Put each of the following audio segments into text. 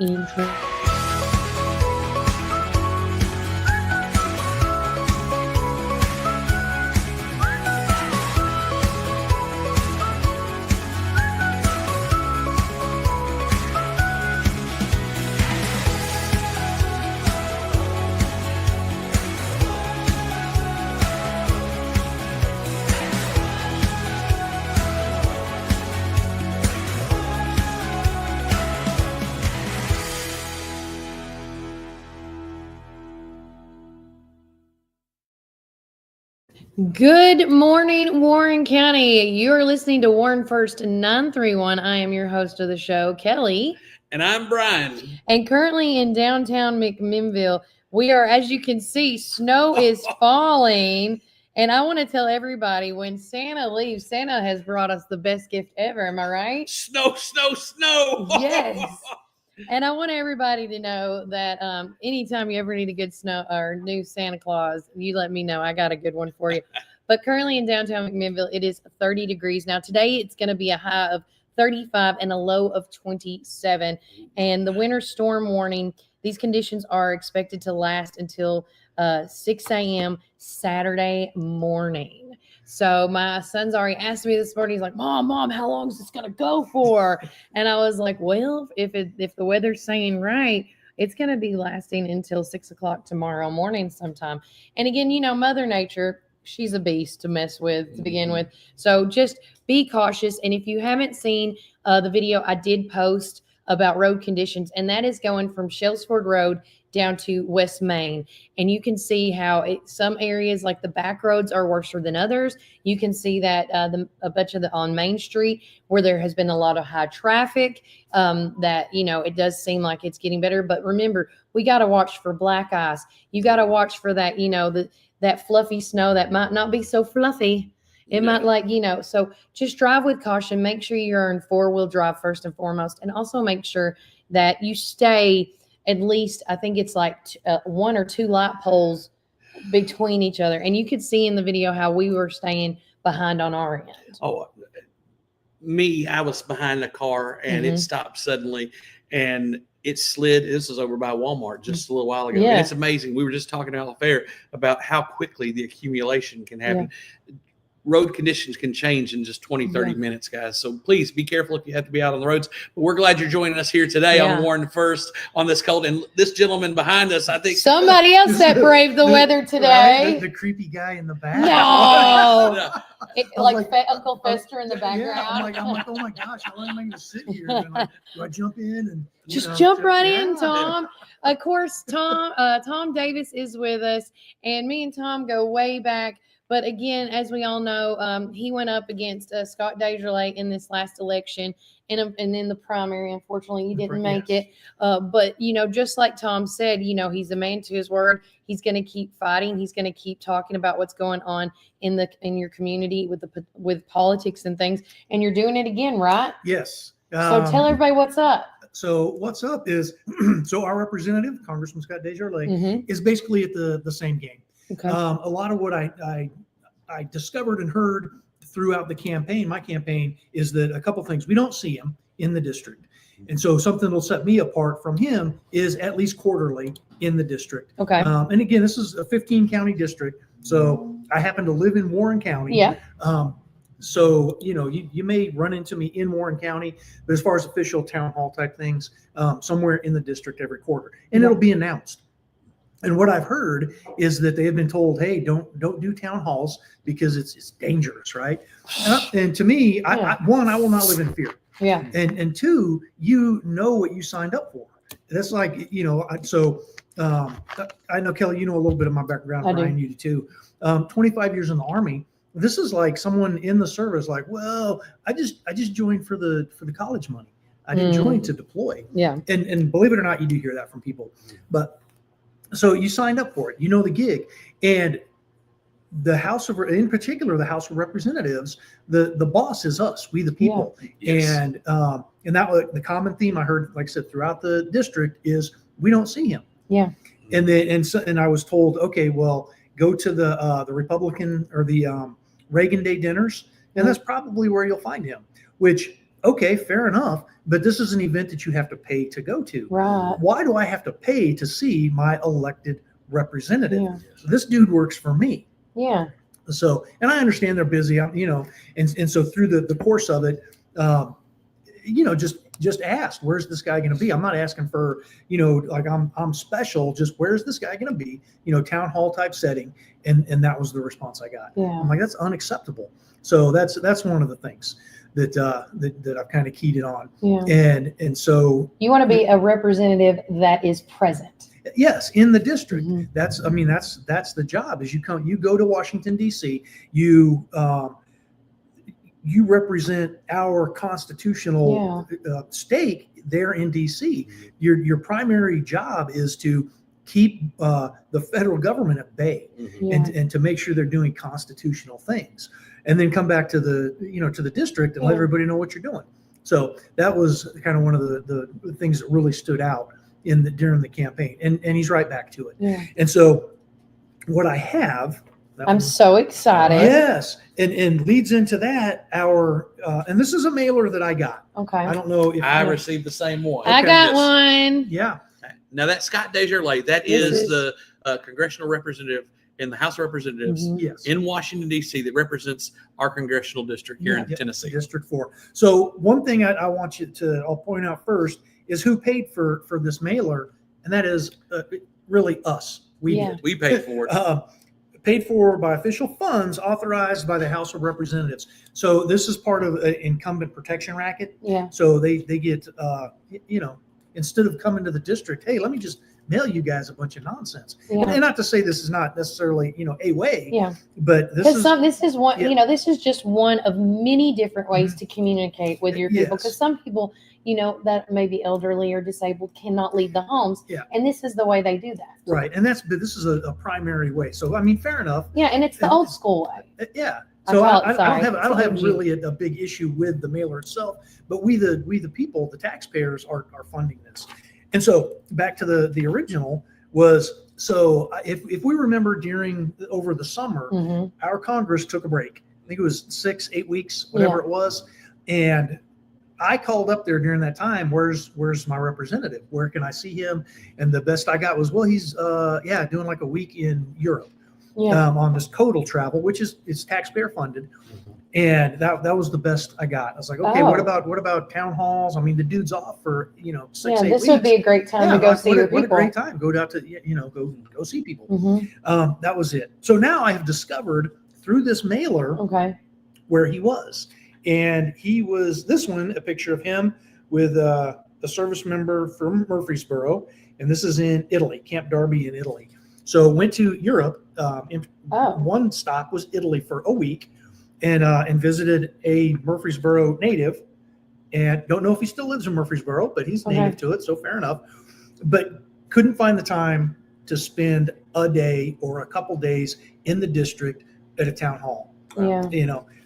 Intro. Good morning, Warren County. You're listening to Warren First 931. I am your host of the show, Kelly. And I'm Brian. And currently in downtown McMinnville, we are, as you can see, snow is falling. And I want to tell everybody, when Santa leaves, Santa has brought us the best gift ever. Am I right? Snow, snow, snow. Yes. And I want everybody to know that anytime you ever need a good snow or new Santa Claus, you let me know. I got a good one for you. But currently in downtown McMinnville, it is 30 degrees. Now, today it's going to be a high of 35 and a low of 27. And the winter storm warning, these conditions are expected to last until 6 a.m. Saturday morning. So my son's already asked me this morning. He's like, Mom, how long is this going to go for? And I was like, well, if the weather's saying right, it's going to be lasting until 6 o'clock tomorrow morning sometime. And again, Mother Nature, she's a beast to mess with to begin with. So just be cautious. And if you haven't seen the video I did post about road conditions, and that is going from Shellsford Road down to West Main. And you can see how some areas like the back roads are worse than others. You can see that a bunch of on Main Street where there has been a lot of high traffic, that, it does seem like it's getting better. But remember, we got to watch for black ice. You got to watch for that, that fluffy snow that might not be so fluffy. It might so just drive with caution. Make sure you're in four-wheel drive first and foremost. And also make sure that you stay at least, I think it's like one or two light poles between each other. And you could see in the video how we were staying behind on our end. Oh, I was behind the car and it stopped suddenly and it slid. This was over by Walmart just a little while ago. Yeah. And it's amazing. We were just talking off air about how quickly the accumulation can happen. Yeah. Road conditions can change in just 20, 30 minutes, guys. So please be careful if you have to be out on the roads. But we're glad you're joining us here today on Warren First on this cold. And this gentleman behind us, I think. Somebody else that braved the weather today. Right? The creepy guy in the back. No. Uncle Fester in the background. Yeah, I'm like, oh my gosh, how long am I going to sit here? And like, do I jump in? And just jump right in, Tom. Of course, Tom Davis is with us. And me and Tom go way back. But again, as we all know, he went up against Scott Desjardins in this last election, and in the primary. Unfortunately, he didn't make it. But just like Tom said, he's a man to his word. He's going to keep fighting. He's going to keep talking about what's going on in your community with politics and things. And you're doing it again, right? Yes. So tell everybody what's up. So what's up is, so our representative, Congressman Scott Desjardins, is basically at the same game. Okay. A lot of what I discovered and heard throughout the campaign, my campaign, is that a couple things. We don't see him in the district. And so something that'll set me apart from him is at least quarterly in the district. Okay. And again, this is a 15 county district. So I happen to live in Warren County. Yeah. So, you may run into me in Warren County, but as far as official town hall type things, somewhere in the district every quarter, and it'll be announced. And what I've heard is that they have been told, hey, don't do town halls because it's dangerous, right? And to me, I will not live in fear. Yeah. And two, what you signed up for. That's like, so I know, Kelly, a little bit of my background. Brian, you do too. 25 years in the Army. This is like someone in the service, like, well, I just joined for the college money. I didn't join to deploy. Yeah. And believe it or not, you do hear that from people. But so you signed up for it, the gig, and in particular, the House of Representatives, the boss is us, we the people. Yeah. Yes. And that the common theme I heard, like I said, throughout the district is we don't see him. Yeah. And then, and I was told, okay, well, go to the Republican or the Reagan Day dinners, and that's probably where you'll find him, which, Okay, fair enough. But this is an event that you have to pay to go to. Right. Why do I have to pay to see my elected representative? Yeah. So this dude works for me. Yeah. So, and I understand they're busy, and so through the course of it, just asked, where's this guy going to be? I'm not asking for, like I'm special. Just where's this guy going to be? Town hall type setting, and that was the response I got. Yeah. I'm like, that's unacceptable. So that's one of the things that I've kind of keyed it on. Yeah. And so You want to be a representative that is present. yes, in the district. Mhm. That's the job. Is you go to Washington D.C. You represent our constitutional stake there in D.C. Your primary job is to keep the federal government at bay, Yeah. and to make sure they're doing constitutional things, and then come back to the district and let everybody know what you're doing. So that was kind of one of the things that really stood out during the campaign, and he's right back to it. Yeah. And so what I have, I'm so excited. yes, and leads into that and this is a mailer that I got. Okay. I don't know if I received the same one. I got Yes. one. yeah. Now that Scott Desjardins, that This is is- the congressional representative in the House of Representatives Mhm. Yes. in Washington D.C. that represents our congressional district here in Yeah. Tennessee. District 4. So one thing I want I'll point out first is who paid for this mailer, and that is really us. We Yeah. did. We paid for it. Paid for by official funds authorized by the House of Representatives. So this is part of an incumbent protection racket. Yeah. So they get, instead of coming to the district, hey, let me just mail you guys a bunch of nonsense. Yeah. And not to say this is not necessarily, a way, Yeah. but this Because is, this is one, yeah. this is just one of many different ways to communicate with your people. Yes. Because some people, that may be elderly or disabled cannot leave the homes. Yeah. And this is the way they do that. right. And but this is a primary way. So, fair enough. Yeah. And it's the old school way. Yeah. I So call it- I don't sorry, have it's OG. really a big issue with the mailer itself, but we the people, the taxpayers are funding this. And so back to the original was, so if we remember over the summer, Mhm. our Congress took a break. I think it was 6-8 weeks, whatever it was. And I called up there during that time. Where's my representative? Where can I see him? And the best I got was, well, he's doing like a week in Europe. Yeah. On this total travel, which is taxpayer funded, and that was the best I got. I was like, okay, Oh. what about town halls? The dude's off for 6-8 Yeah. This weeks. would be a great time to go like, see what your a, what a people. great time. Go out to go see people. Mhm. That was it. So now I have discovered through this mailer Okay. where he was, and he was a picture of him with a service member from Murfreesboro, and this is in Italy, Camp Darby in Italy. So went to Europe. One stop was Italy for a week, and visited a Murfreesboro native. And don't know if he still lives in Murfreesboro, but he's native to it, so fair enough. But couldn't find the time to spend a day or a couple days in the district at a town hall. Yeah.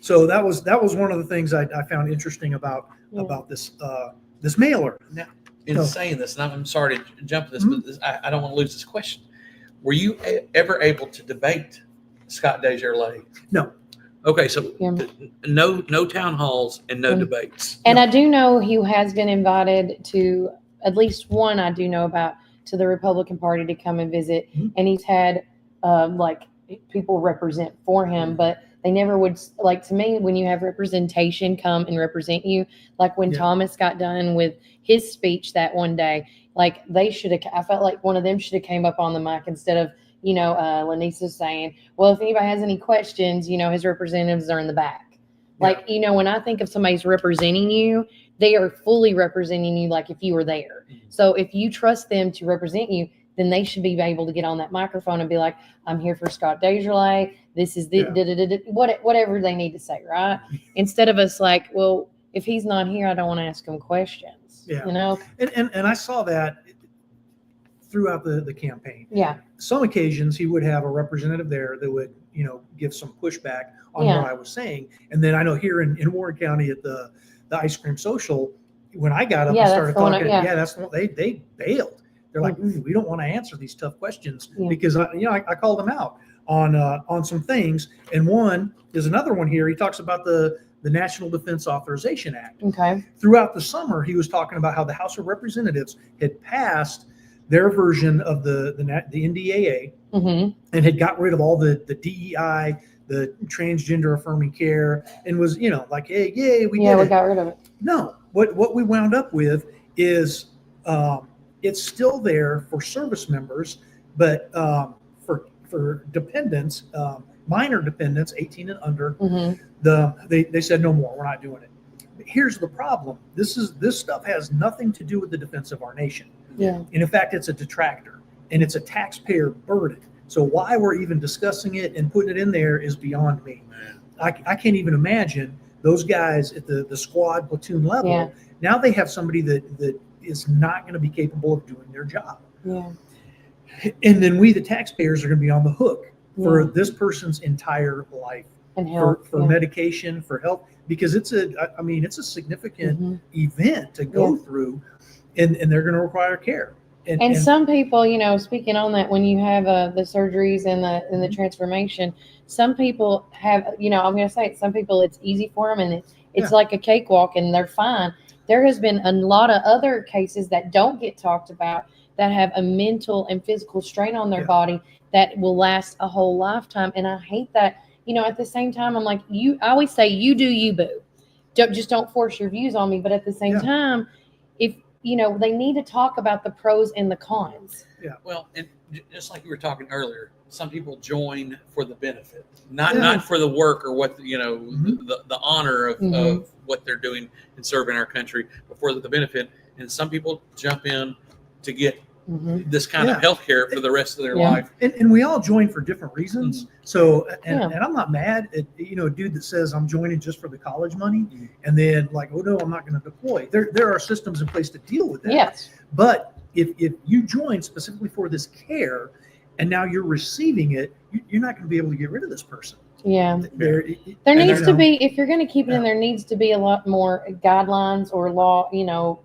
So that was one of the things I found interesting about this mailer. Now, in saying this, and I'm sorry to jump to this, but I don't want to lose this question. Were you ever able to debate Scott Desjardins? No. Okay, so Yeah. no town halls and no debates. And I do know he has been invited to at least one I do know about to the Republican Party to come and visit. Mhm. And he's had people represent for him, but they never would, to me, when you have representation come and represent you, like when Thomas got done with his speech that one day, they should have, I felt like one of them should have came up on the mic instead of, Lanisa saying, well, if anybody has any questions, his representatives are in the back. When I think of somebody's representing you, they are fully representing you like if you were there. So if you trust them to represent you, then they should be able to get on that microphone and be like, I'm here for Scott Desjardins. This is whatever they need to say, right? Instead of us well, if he's not here, I don't want to ask him questions. Yeah. And I saw that throughout the campaign. Yeah. Some occasions he would have a representative there that would, give some pushback on what I was saying. And then I know here in Warren County at the ice cream social, when I got up and started talking, that's the one, they bailed. They're like, we don't want to answer these tough questions because I called them out on some things. And one is another one here. He talks about the the National Defense Authorization Act. Okay. Throughout the summer, he was talking about how the House of Representatives had passed their version of the NDAA and had got rid of all the DEI, the transgender affirming care, and was, like, hey, yay, we did it. We got rid of it. No, what we wound up with is it's still there for service members, but for dependents, minor dependents, 18 and under, they said no more. We're not doing it. But here's the problem: this stuff has nothing to do with the defense of our nation. Yeah. And in fact, it's a detractor, and it's a taxpayer burden. So why we're even discussing it and putting it in there is beyond me. I can't even imagine those guys at the squad platoon level. Yeah. Now they have somebody that is not going to be capable of doing their job. Yeah. And then we, the taxpayers, are going to be on the hook for this person's entire life And health. for medication, for health, because it's a significant event to go through, and they're going to require care. And some people, speaking on that, when you have the surgeries and the transformation, some people have, I'm going to say it, some people it's easy for them and it's like a cakewalk and they're fine. There has been a lot of other cases that don't get talked about that have a mental and physical strain on their body that will last a whole lifetime. And I hate that. At the same time, I'm like, I always say, you do you, boo. Don't force your views on me. But at the same time, if they need to talk about the pros and the cons. Yeah. Well, and just like you were talking earlier, some people join for the benefit, not for the work or what the honor of what they're doing and serving our country, but for the benefit. And some people jump in to get this kind of health care for the rest of their life. And we all join for different reasons. So, and I'm not mad at, a dude that says I'm joining just for the college money and then like, oh no, I'm not going to deploy. There are systems in place to deal with that. Yes. But if you join specifically for this care and now you're receiving it, you're not going to be able to get rid of this person. Yeah. There needs to be, if you're going to keep it in, there needs to be a lot more guidelines or law,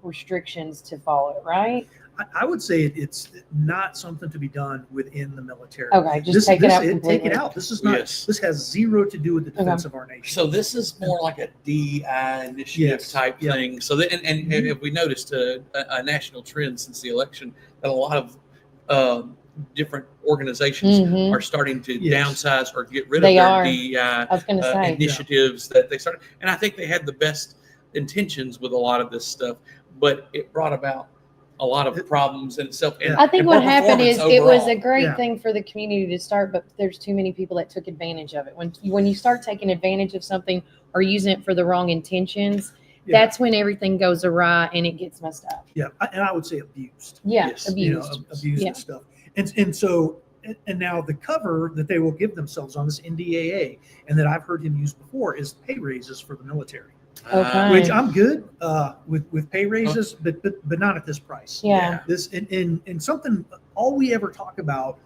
restrictions to follow, right? I would say it's not something to be done within the military. Okay, just take it out completely. Take it out. This is not. Yes. This has zero to do with the defense of our nation. So this is more like a DI initiative type thing. So and if we noticed a national trend since the election that a lot of different organizations are starting to downsize or get rid of their DEI initiatives that they started. And I think they had the best intentions with a lot of this stuff, but it brought about a lot of problems in itself. And I think what happened is overall, it was a great thing for the community to start, but there's too many people that took advantage of it. When you start taking advantage of something or using it for the wrong intentions, that's when everything goes awry and it gets messed up. Yeah, and I would say abused. Yeah, abused. Abused and stuff. And so, and now the cover that they will give themselves on this NDAA, and that I've heard him use before, is pay raises for the military. Okay. Which I'm good with pay raises, but not at this price. Yeah. This and something all we ever talk about,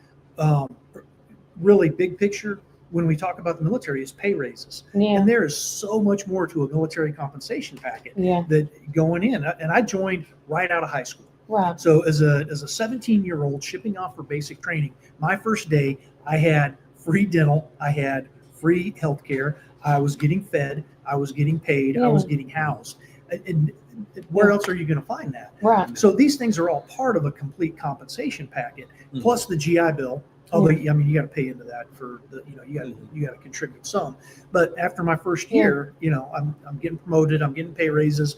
really big picture when we talk about the military is pay raises. Yeah. And there is so much more to a military compensation packet that going in. And I joined right out of high school. Wow. So as a 17-year-old shipping off for basic training, my first day I had free dental, I had free healthcare, I was getting fed, I was getting paid, I was getting housed. And where else are you going to find that? Right. So these things are all part of a complete compensation packet, plus the GI Bill. Although I mean, you got to pay into that for the, you got to contribute some. But after my first year, I'm getting promoted, I'm getting pay raises.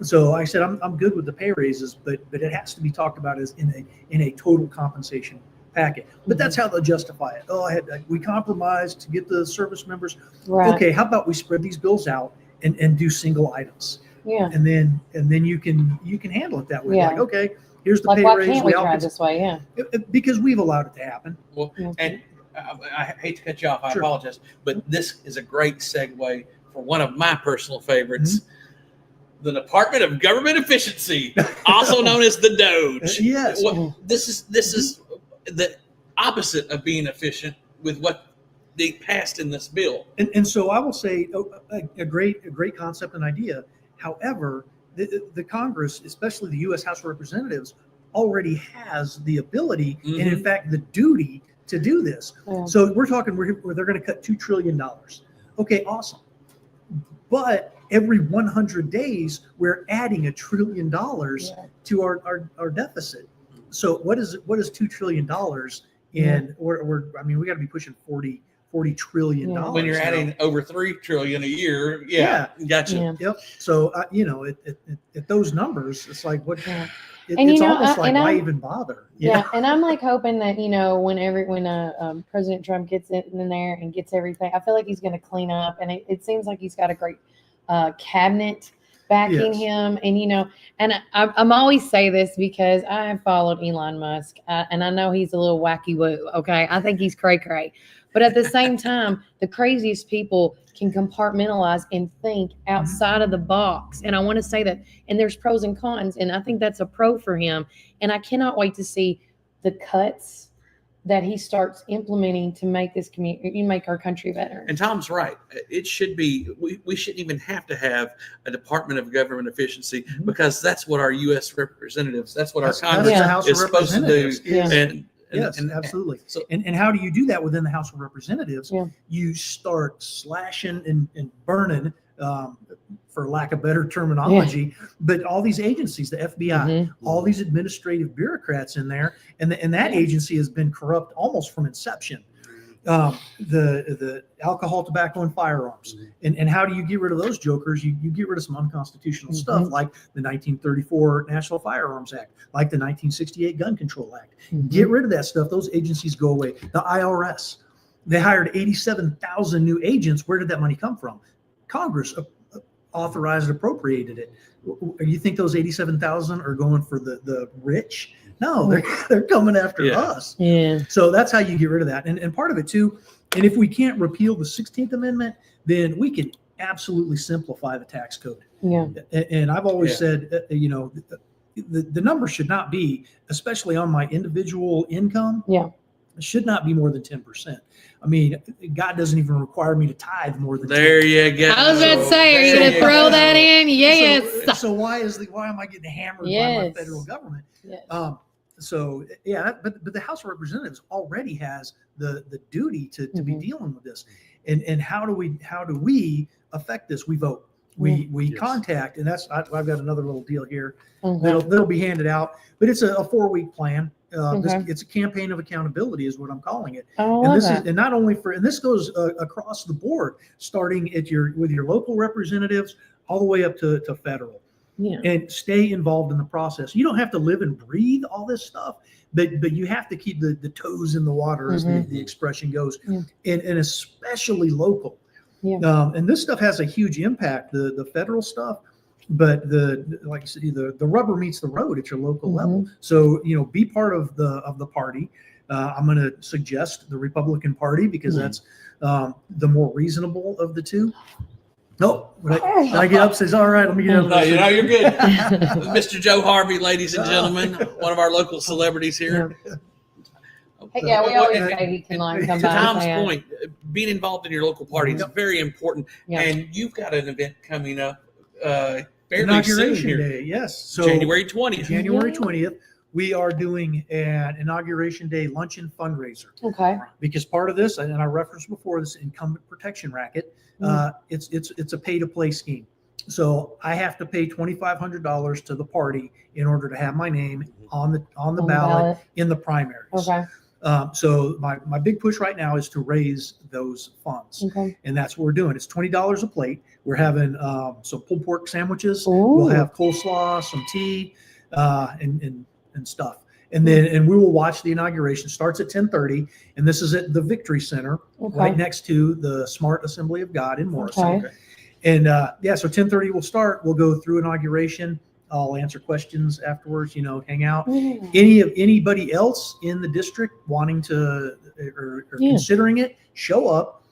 So I said I'm good with the pay raises, but it has to be talked about as in a total compensation packet. But that's how they'll justify it. Oh, we compromised to get the service members. Right. Okay, how about we spread these bills out and do single items? Yeah. And then you can handle it that way. Yeah. Like, okay, here's the Like, pay why raise. can't we try this way? Yeah. Because we've allowed it to happen. Well, and I hate to cut you off. I apologize, but this is a great segue for one of my personal favorites. The Department of Government Efficiency, also known as the DOGE. Yes. This is the opposite of being efficient with what they passed in this bill. And so I will say a great concept and idea. However, the Congress, especially the U.S. House of Representatives, already has the ability and in fact the duty to do this. So we're talking where they're going to cut $2 trillion. Okay, awesome. But every 100 days, we're adding $1 trillion to our deficit. So what is $2 trillion in? I mean, we got to be pushing 40 trillion dollars. When you're adding over 3 trillion a year, gotcha. Yep. So at those numbers, it's like what? Yeah. It's almost like why even bother? And I'm like hoping that when President Trump gets in there and gets everything, I feel like he's going to clean up, and it seems like he's got a great cabinet backing him, and I'm always say this because I have followed Elon Musk, and I know he's a little wacky woo. Okay, I think he's cray cray. But at the same time, the craziest people can compartmentalize and think outside of the box. And I want to say that, and there's pros and cons, and I think that's a pro for him. And I cannot wait to see the cuts that he starts implementing to make this community, make our country better. And Tom's right. It should be, we shouldn't even have to have a Department of Government Efficiency, because that's what our U.S. representatives, that's what our Congress is supposed to do. Yeah. Yes, absolutely. So, and how do you do that within the House of Representatives? Yeah. You start slashing and burning, for lack of better terminology, but all these agencies, the FBI, all these administrative bureaucrats in there, and that agency has been corrupt almost from inception. The alcohol, tobacco, and firearms. And how do you get rid of those jokers? You get rid of some unconstitutional stuff like the 1934 National Firearms Act, like the 1968 Gun Control Act. Get rid of that stuff. Those agencies go away. The IRS, they hired 87,000 new agents. Where did that money come from? Congress authorized, appropriated it. You think those 87,000 are going for the rich? No, they're coming after us. Yeah. So that's how you get rid of that. And part of it too, and if we can't repeal the 16th Amendment, then we can absolutely simplify the tax code. Yeah. And I've always said, the number should not be, especially on my individual income. Yeah. It should not be more than 10%. I mean, God doesn't even require me to tithe more than 10%. There you go. I was about to say, are you going to throw that in? Yes. So why am I getting hammered by my federal government? Yes. But the House of Representatives already has the duty to be dealing with this. And how do we affect this? We vote. We contact, and I've got another little deal here that'll be handed out, but it's a 4-week plan. It's a campaign of accountability is what I'm calling it. And not only and this goes across the board, starting with your local representatives all the way up to federal. Yeah. And stay involved in the process. You don't have to live and breathe all this stuff, but you have to keep the toes in the water, as the expression goes, and especially local. Yeah. And this stuff has a huge impact, the federal stuff, but like I said, the rubber meets the road at your local level. So be part of the party. I'm going to suggest the Republican Party because that's the more reasonable of the two. No, I get up and says, all right, let me get up. No, you're good. Mr. Joe Harvey, ladies and gentlemen, one of our local celebrities here. Yeah, we always say he can come by. To Tom's point, being involved in your local party is very important. Yeah. And you've got an event coming up Inauguration Day, yes. So January 20th. January 20th. We are doing an Inauguration Day luncheon fundraiser. Okay. Because part of this, and I referenced before, this incumbent protection racket, it's a pay-to-play scheme. So I have to pay $2,500 to the party in order to have my name on the ballot in the primaries. Okay. So my big push right now is to raise those funds, and that's what we're doing. It's $20 a plate. We're having some pulled pork sandwiches. Ooh. We'll have coleslaw, some tea, and stuff. And then we will watch the inauguration. Starts at 10:30, and this is at the Victory Center, right next to the Smart Assembly of God in Morrison. Okay. And so 10:30 we'll start. We'll go through inauguration. I'll answer questions afterwards. Hang out. Anybody else in the district wanting to or considering it, show up,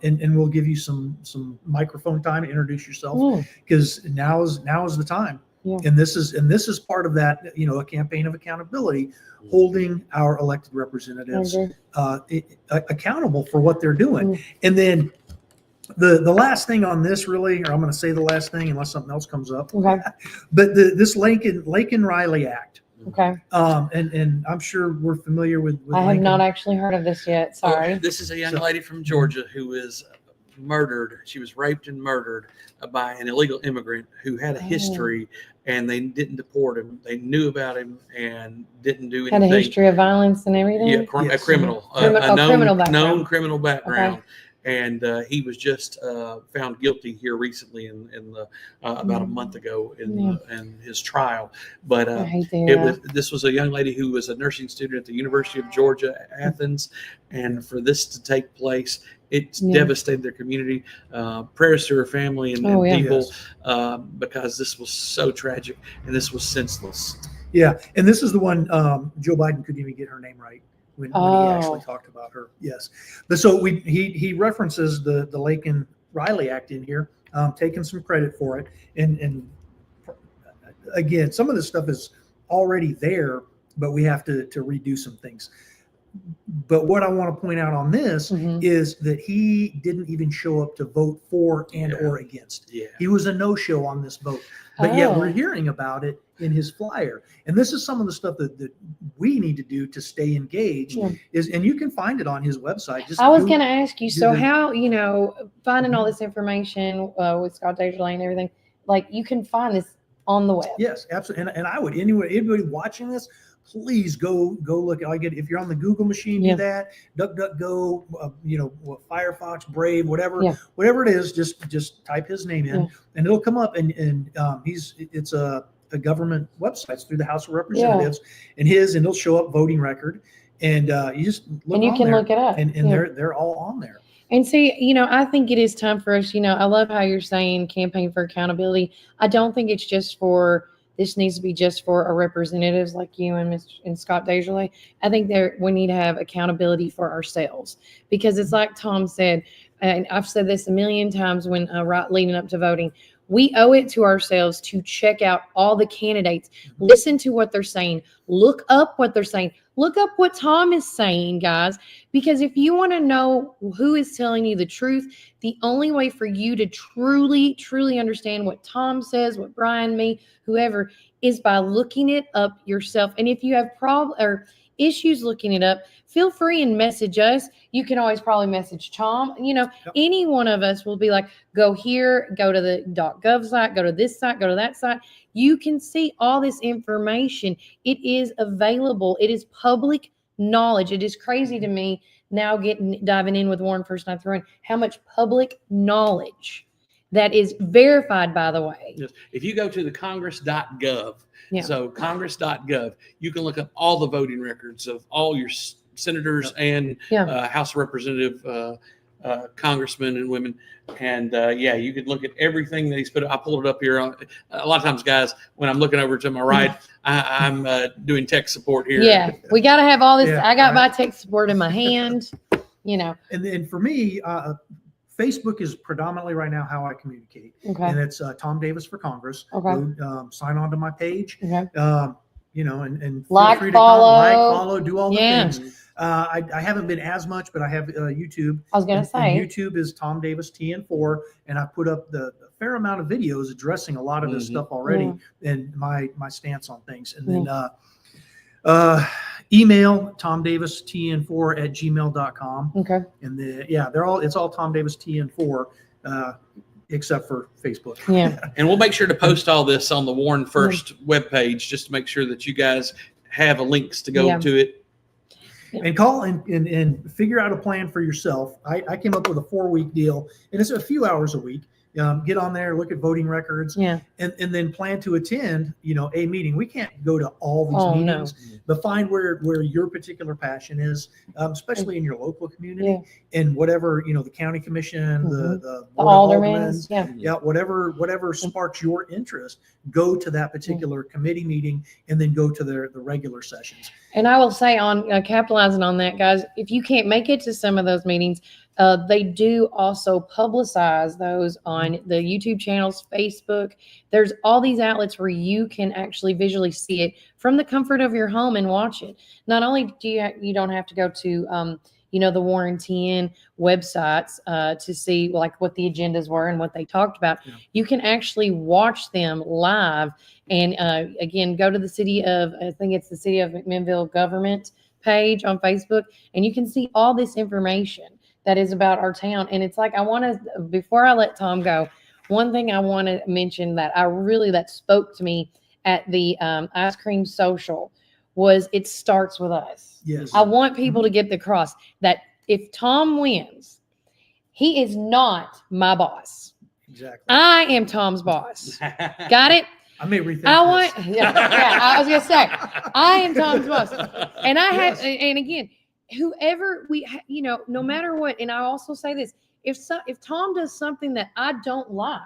and we'll give you some microphone time to introduce yourself, because now is the time. Yeah. And this is part of that, a campaign of accountability, holding our elected representatives accountable for what they're doing. And then the last thing on this, really, or I'm going to say the last thing unless something else comes up. Okay. But this Laken Riley Act. Okay. And I'm sure we're familiar with I have not actually heard of this yet. Sorry. This is a young lady from Georgia who is murdered. She was raped and murdered by an illegal immigrant who had a history, and they didn't deport him. They knew about him and didn't do anything. Had a history of violence and everything. Yeah, Yes. a criminal, known criminal background. Okay. And he was just found guilty here recently in the about a month ago in his trial. But I hate to hear this was a young lady who was a nursing student at the University of Georgia, Athens, and for this to take place, it's devastated their community. Prayers to her family and people, because this was so tragic and this was senseless. Yeah, and this is the one Joe Biden couldn't even get her name right when he actually talked about her. Yes, but so he references the Laken Riley Act in here, taking some credit for it, and again, some of this stuff is already there, but we have to redo some things. But what I want to point out on this is that he didn't even show up to vote for and or against. Yeah. He was a no-show on this vote. But yet we're hearing about it in his flyer. And this is some of the stuff that we need to do to stay engaged. And you can find it on his website. I was going to ask you, so how, finding all this information with Scott Dagerley and everything, like you can find this on the web. Yes, absolutely. And I would, anybody watching this, please go look. If you're on the Google machine, do that. DuckDuckGo, Firefox, Brave, whatever it is, just type his name in, and it'll come up. And it's a government website. It's through the House of Representatives, and it'll show up voting record, and you just look. And you can look it up, and they're all on there. And see, I think it is time for us. I love how you're saying campaign for accountability. I don't think it's just for. This needs to be just for our representatives like you and Scott Dagerley. I think we need to have accountability for ourselves, because it's like Tom said, and I've said this a million times when leading up to voting, we owe it to ourselves to check out all the candidates, listen to what they're saying, look up what they're saying, look up what Tom is saying, guys, because if you want to know who is telling you the truth, the only way for you to truly, truly understand what Tom says, what Brian, me, whoever, is by looking it up yourself. And if you have issues looking it up, feel free and message us. You can always probably message Tom. Any one of us will be like, go here, go to the .gov site, go to this site, go to that site. You can see all this information. It is available. It is public knowledge. It is crazy to me now diving in with Warren first night throwing how much public knowledge that is verified, by the way. Yes. If you go to the congress.gov, so congress.gov, you can look up all the voting records of all your senators and House Representative congressmen and women. And you could look at everything that he's put. I pulled it up here. A lot of times, guys, when I'm looking over to my right, I'm doing tech support here. Yeah, we got to have all this. I got my tech support in my hand, And then for me, Facebook is predominantly right now how I communicate. Okay. And it's Tom Davis for Congress. Okay. Go, sign on to my page. Okay. And feel free to follow, do all the things. I haven't been as much, but I have YouTube. I was going to say. And YouTube is Tom Davis TN4, and I put up a fair amount of videos addressing a lot of this stuff already and my stance on things. And then email tomdavistn4@gmail.com. Okay. And it's all Tom Davis TN4, except for Facebook. Yeah. And we'll make sure to post all this on the Warren First webpage, just to make sure that you guys have links to go to it. And call and figure out a plan for yourself. I came up with a 4-week deal, and it's a few hours a week. Get on there, look at voting records, and then plan to attend, a meeting. We can't go to all these meetings, but find where your particular passion is, especially in your local community, and whatever, the county commission, the aldermen, whatever sparks your interest, go to that particular committee meeting, and then go to the regular sessions. And I will say, on capitalizing on that, guys, if you can't make it to some of those meetings, they do also publicize those on the YouTube channels, Facebook. There's all these outlets where you can actually visually see it from the comfort of your home and watch it. Not only do you don't have to go to the Warren TN websites to see like what the agendas were and what they talked about. Yeah. You can actually watch them live. And again, go to the city of McMinnville government page on Facebook, and you can see all this information that is about our town. And it's like, before I let Tom go, one thing I want to mention that that spoke to me at the ice cream social was it starts with us. Yes. I want people to get the cross that if Tom wins, he is not my boss. Exactly. I am Tom's boss. Got it? I may rethink this. Yeah, I was gonna say, I am Tom's boss, and and again, whoever no matter what, and I also say this: if Tom does something that I don't like,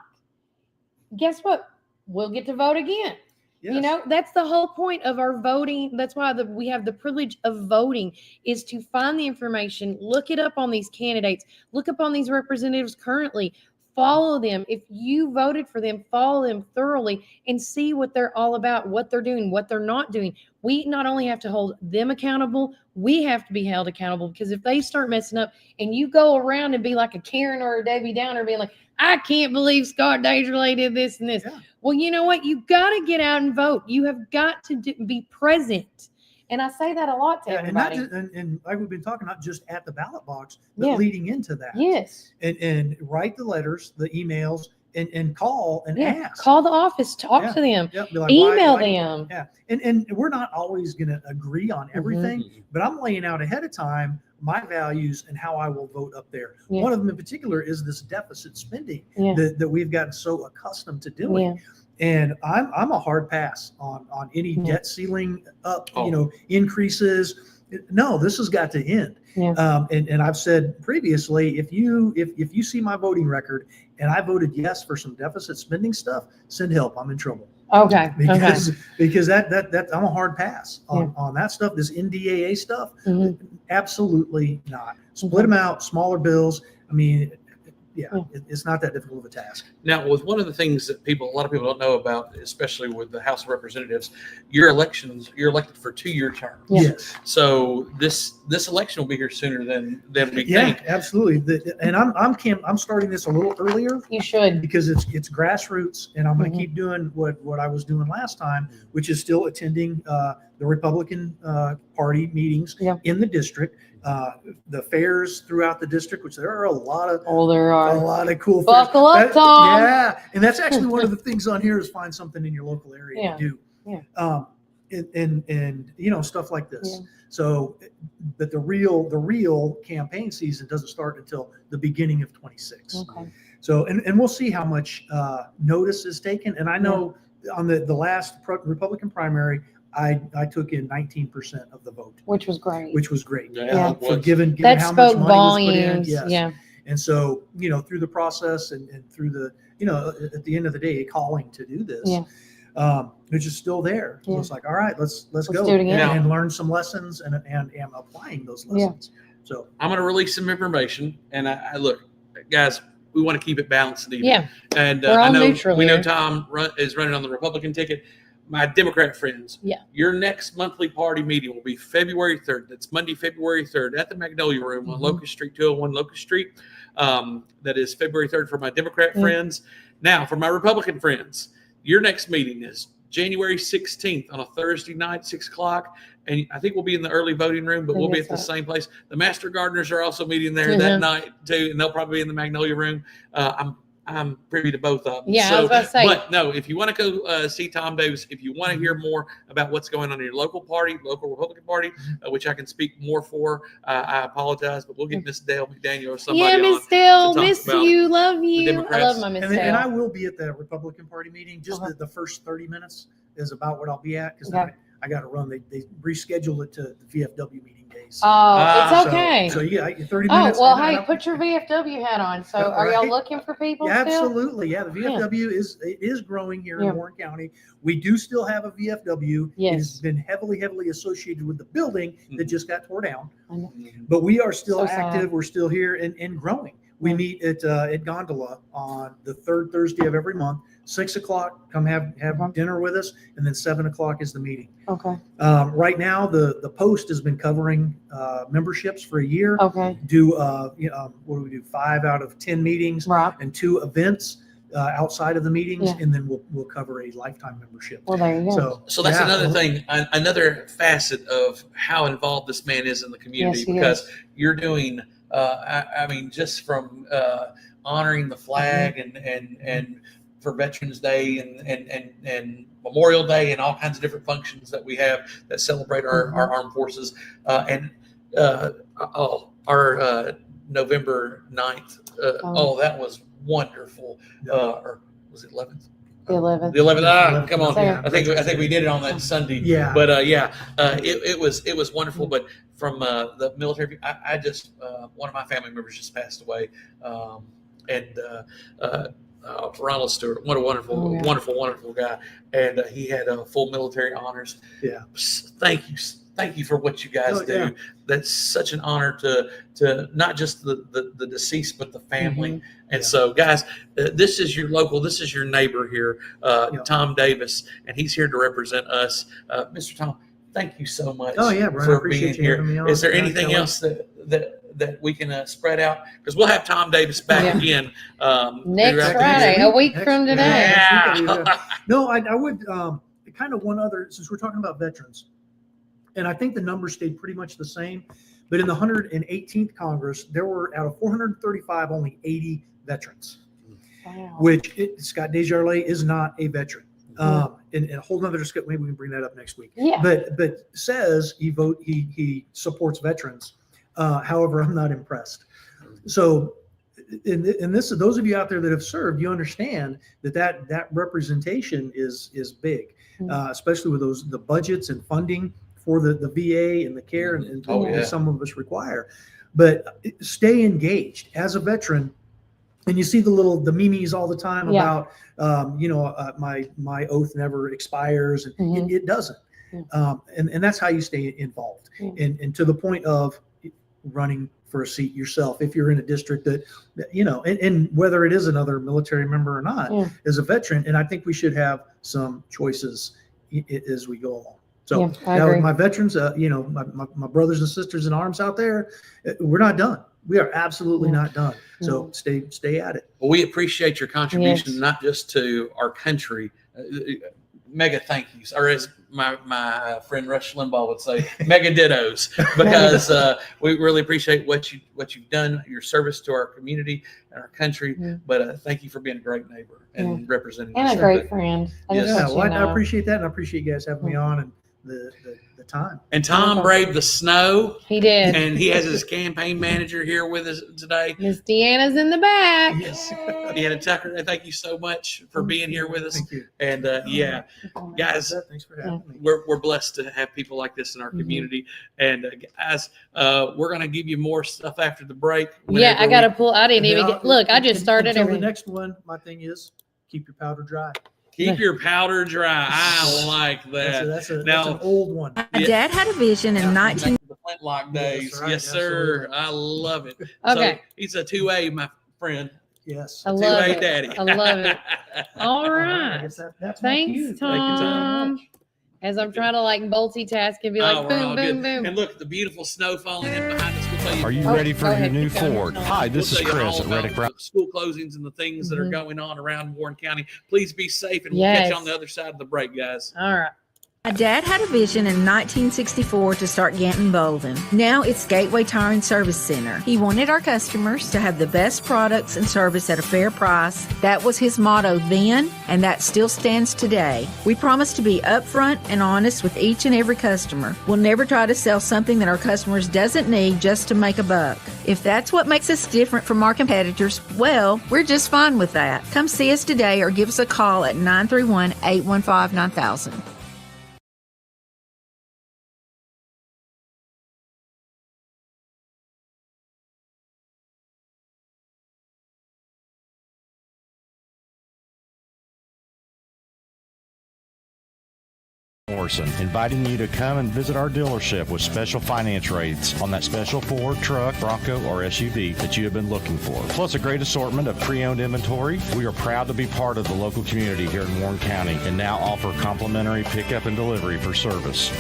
guess what? We'll get to vote again. Yes. That's the whole point of our voting. That's why we have the privilege of voting, is to find the information, look it up on these candidates, look up on these representatives currently, follow them. If you voted for them, follow them thoroughly and see what they're all about, what they're doing, what they're not doing. We not only have to hold them accountable, we have to be held accountable, because if they start messing up and you go around and be like a Karen or a Debbie Downer being like, I can't believe Scott Dangerley did this and this. Yeah. Well, you know what? You got to get out and vote. You have got to be present. And I say that a lot to everybody. And like we've been talking, not just at the ballot box, but leading into that. Yes. And write the letters, the emails, and call and ask. Call the office, talk to them, Be like, email them. Yeah. And we're not always going to agree on everything, but I'm laying out ahead of time my values and how I will vote up there. Yeah. One of them in particular is this deficit spending Yeah. that we've gotten so accustomed to doing. Yeah. And I'm a hard pass on any debt ceiling up, increases. No, this has got to end. Yeah. And I've said previously, if you see my voting record and I voted yes for some deficit spending stuff, send help. I'm in trouble. Okay. Because that I'm a hard pass on that stuff. This NDAA stuff, absolutely not. Split them out, smaller bills. I mean, it's not that difficult of a task. Now, with one of the things that a lot of people don't know about, especially with the House of Representatives, you're elected for 2-year terms. Yeah. Yes. So this election will be here sooner than we think. Yeah, absolutely. And I'm starting this a little earlier. You should. Because it's grassroots, and I'm going to keep doing what I was doing last time, which is still attending the Republican Party meetings in the district. The fairs throughout the district, which there are a lot of cool Buckle fairs. up, Tom. Yeah, and that's actually one of the things on here is find something in your local area to do. Yeah. And stuff like this. Yeah. So, but the real campaign season doesn't start until the beginning of 26. Okay. So, and we'll see how much notice is taken. And I know on the last Republican primary, I took in 19% of the vote, Which was great. Yeah. For given that how much spoke money volumes. was put in. Yes. Yeah. And so, through the process and through the, at the end of the day, calling to do this, which is still there. So it's like, all right, let's go do it again. and learn some lessons and am applying those lessons. So I'm going to release some information, and I look, guys, we want to keep it balanced and even. Yeah. And We're all I know neutral we here. know Tom is running on the Republican ticket. My Democrat friends, your next monthly party meeting will be February 3rd. That's Monday, February 3rd at the Magnolia Room on Locust Street, 201 Locust Street. That is February 3rd for my Democrat friends. Now, for my Republican friends, your next meeting is January 16th on a Thursday night, 6 o'clock. And I think we'll be in the early voting room, but we'll be at the same place. The Master Gardeners are also meeting there that night, too, and they'll probably be in the Magnolia Room. I'm privy to both of them. Yeah, I was about to say. But no, if you want to go see Tom Davis, if you want to hear more about what's going on in your local Republican Party, which I can speak more for, I apologize, but we'll get Miss Dale McDaniel or somebody Yeah, on Miss Dale, to talk miss about you, love you. I Democrats. love my Miss Dale. and I will be at the Republican Party meeting. Just the first 30 minutes is about what I'll be at, because I got to run. They rescheduled it to the VFW meeting days. Oh, it's okay. So 30 minutes. Oh, well, hey, put your VFW hat on. So are y'all looking for people still? Absolutely. Yeah, the VFW is growing here in Warren County. We do still have a VFW. Yes. It has been heavily associated with the building that just got tore down. I know. But we are still So active. sad. We're still here and growing. We meet at Gondola on the third Thursday of every month. 6 o'clock, come have dinner with us, and then 7 o'clock is the meeting. Okay. Right now, the Post has been covering memberships for a year. Okay. Do what do we do? 5 out of 10 meetings Right. and 2 events outside of the meetings, Yeah. and then we'll cover a lifetime membership. Well, there you go. So that's another thing, another facet of how involved this man is in the community, Yes, he because you're doing I mean, just from honoring the flag and for Veterans Day and Memorial Day and all kinds of different functions that we have that celebrate our armed forces. Our November 9th. That was wonderful. Or was it 11th? The 11th. The 11th. Come on. Yeah. I think we did it on that Sunday. Yeah. But it was wonderful. But from the military, I just one of my family members just passed away, Ronald Stewart. What a wonderful, wonderful guy, and he had full military honors. Yeah. Thank you for what you guys do. Yeah. That's such an honor to not just the deceased, but the family. And so, guys, this is your local, this is your neighbor here, Tom Davis, and he's here to represent us. Mr. Tom, thank you so much for being here. Is there anything else that we can spread out? Because we'll have Tom Davis back again next Friday, a week from today. No, I would kind of one other, since we're talking about veterans, and I think the numbers stayed pretty much the same, but in the 118th Congress, there were out of 435, only 80 veterans, which Scott Desjardins is not a veteran. And a whole nother discussion, maybe we can bring that up next week. But says he supports veterans. However, I'm not impressed. So in this, those of you out there that have served, you understand that representation is big, especially with the budgets and funding for the VA and the care and some of us require. But stay engaged as a veteran. And you see the memes all the time about, my oath never expires. And it doesn't. And that's how you stay involved. And to the point of running for a seat yourself, if you're in a district that, and whether it is another military member or not, as a veteran. And I think we should have some choices as we go along. So now with my veterans, my brothers and sisters in arms out there, we're not done. We are absolutely not done. So stay at it. Well, we appreciate your contribution, not just to our country. Mega thank yous, or as my friend Rush Limbaugh would say, mega dittos, because we really appreciate what you've done, your service to our community and our country. But thank you for being a great neighbor and representing and us. A great friend. I appreciate that, and I appreciate you guys having me on and the time. And Tom braved the snow. He did. And he has his campaign manager here with us today. Miss Deanna's in the back. Yes. Deanna Tucker, thank you so much for being here with us. Thank you. And guys, thanks for having me. We're blessed to have people like this in our community. And guys, we're going to give you more stuff after the break. I got to pull. I didn't even get, look, I just started everything. The next one, my thing is keep your powder dry. Keep your powder dry. I like that. That's an old one. My dad had a vision in 19. The Flintlock days. Right, yes, sir. absolutely. I love it. Okay. So he's a 2A, my friend. Yes. I love 2A it. daddy. I love it. All right. That's my Thanks, cue. Tom. As I'm trying to multitask and be like, we're boom, all boom, good. boom. And look, the beautiful snow falling in behind us. We'll tell you. Are you Oh, ready for go your ahead, new keep going. Ford? Hi, this is We'll tell you Chris all at about Reddick Brown. the school closings and the things that are going on around Warren County. Please be safe, and we'll catch you on the other side of the break, guys. All right. My dad had a vision in 1964 to start Ganton Bolden. Now it's Gateway Tire and Service Center. He wanted our customers to have the best products and service at a fair price. That was his motto then, and that still stands today. We promise to be upfront and honest with each and every customer. We'll never try to sell something that our customers doesn't need just to make a buck. If that's what makes us different from our competitors, well, we're just fine with that. Come see us today or give us a call at 931-815-9000. Morrison, inviting you to come and visit our dealership with special finance rates on that special Ford, truck, Bronco, or SUV that you have been looking for. Plus a great assortment of pre-owned inventory. We are proud to be part of the local community here in Warren County and now offer complimentary pickup and delivery for service.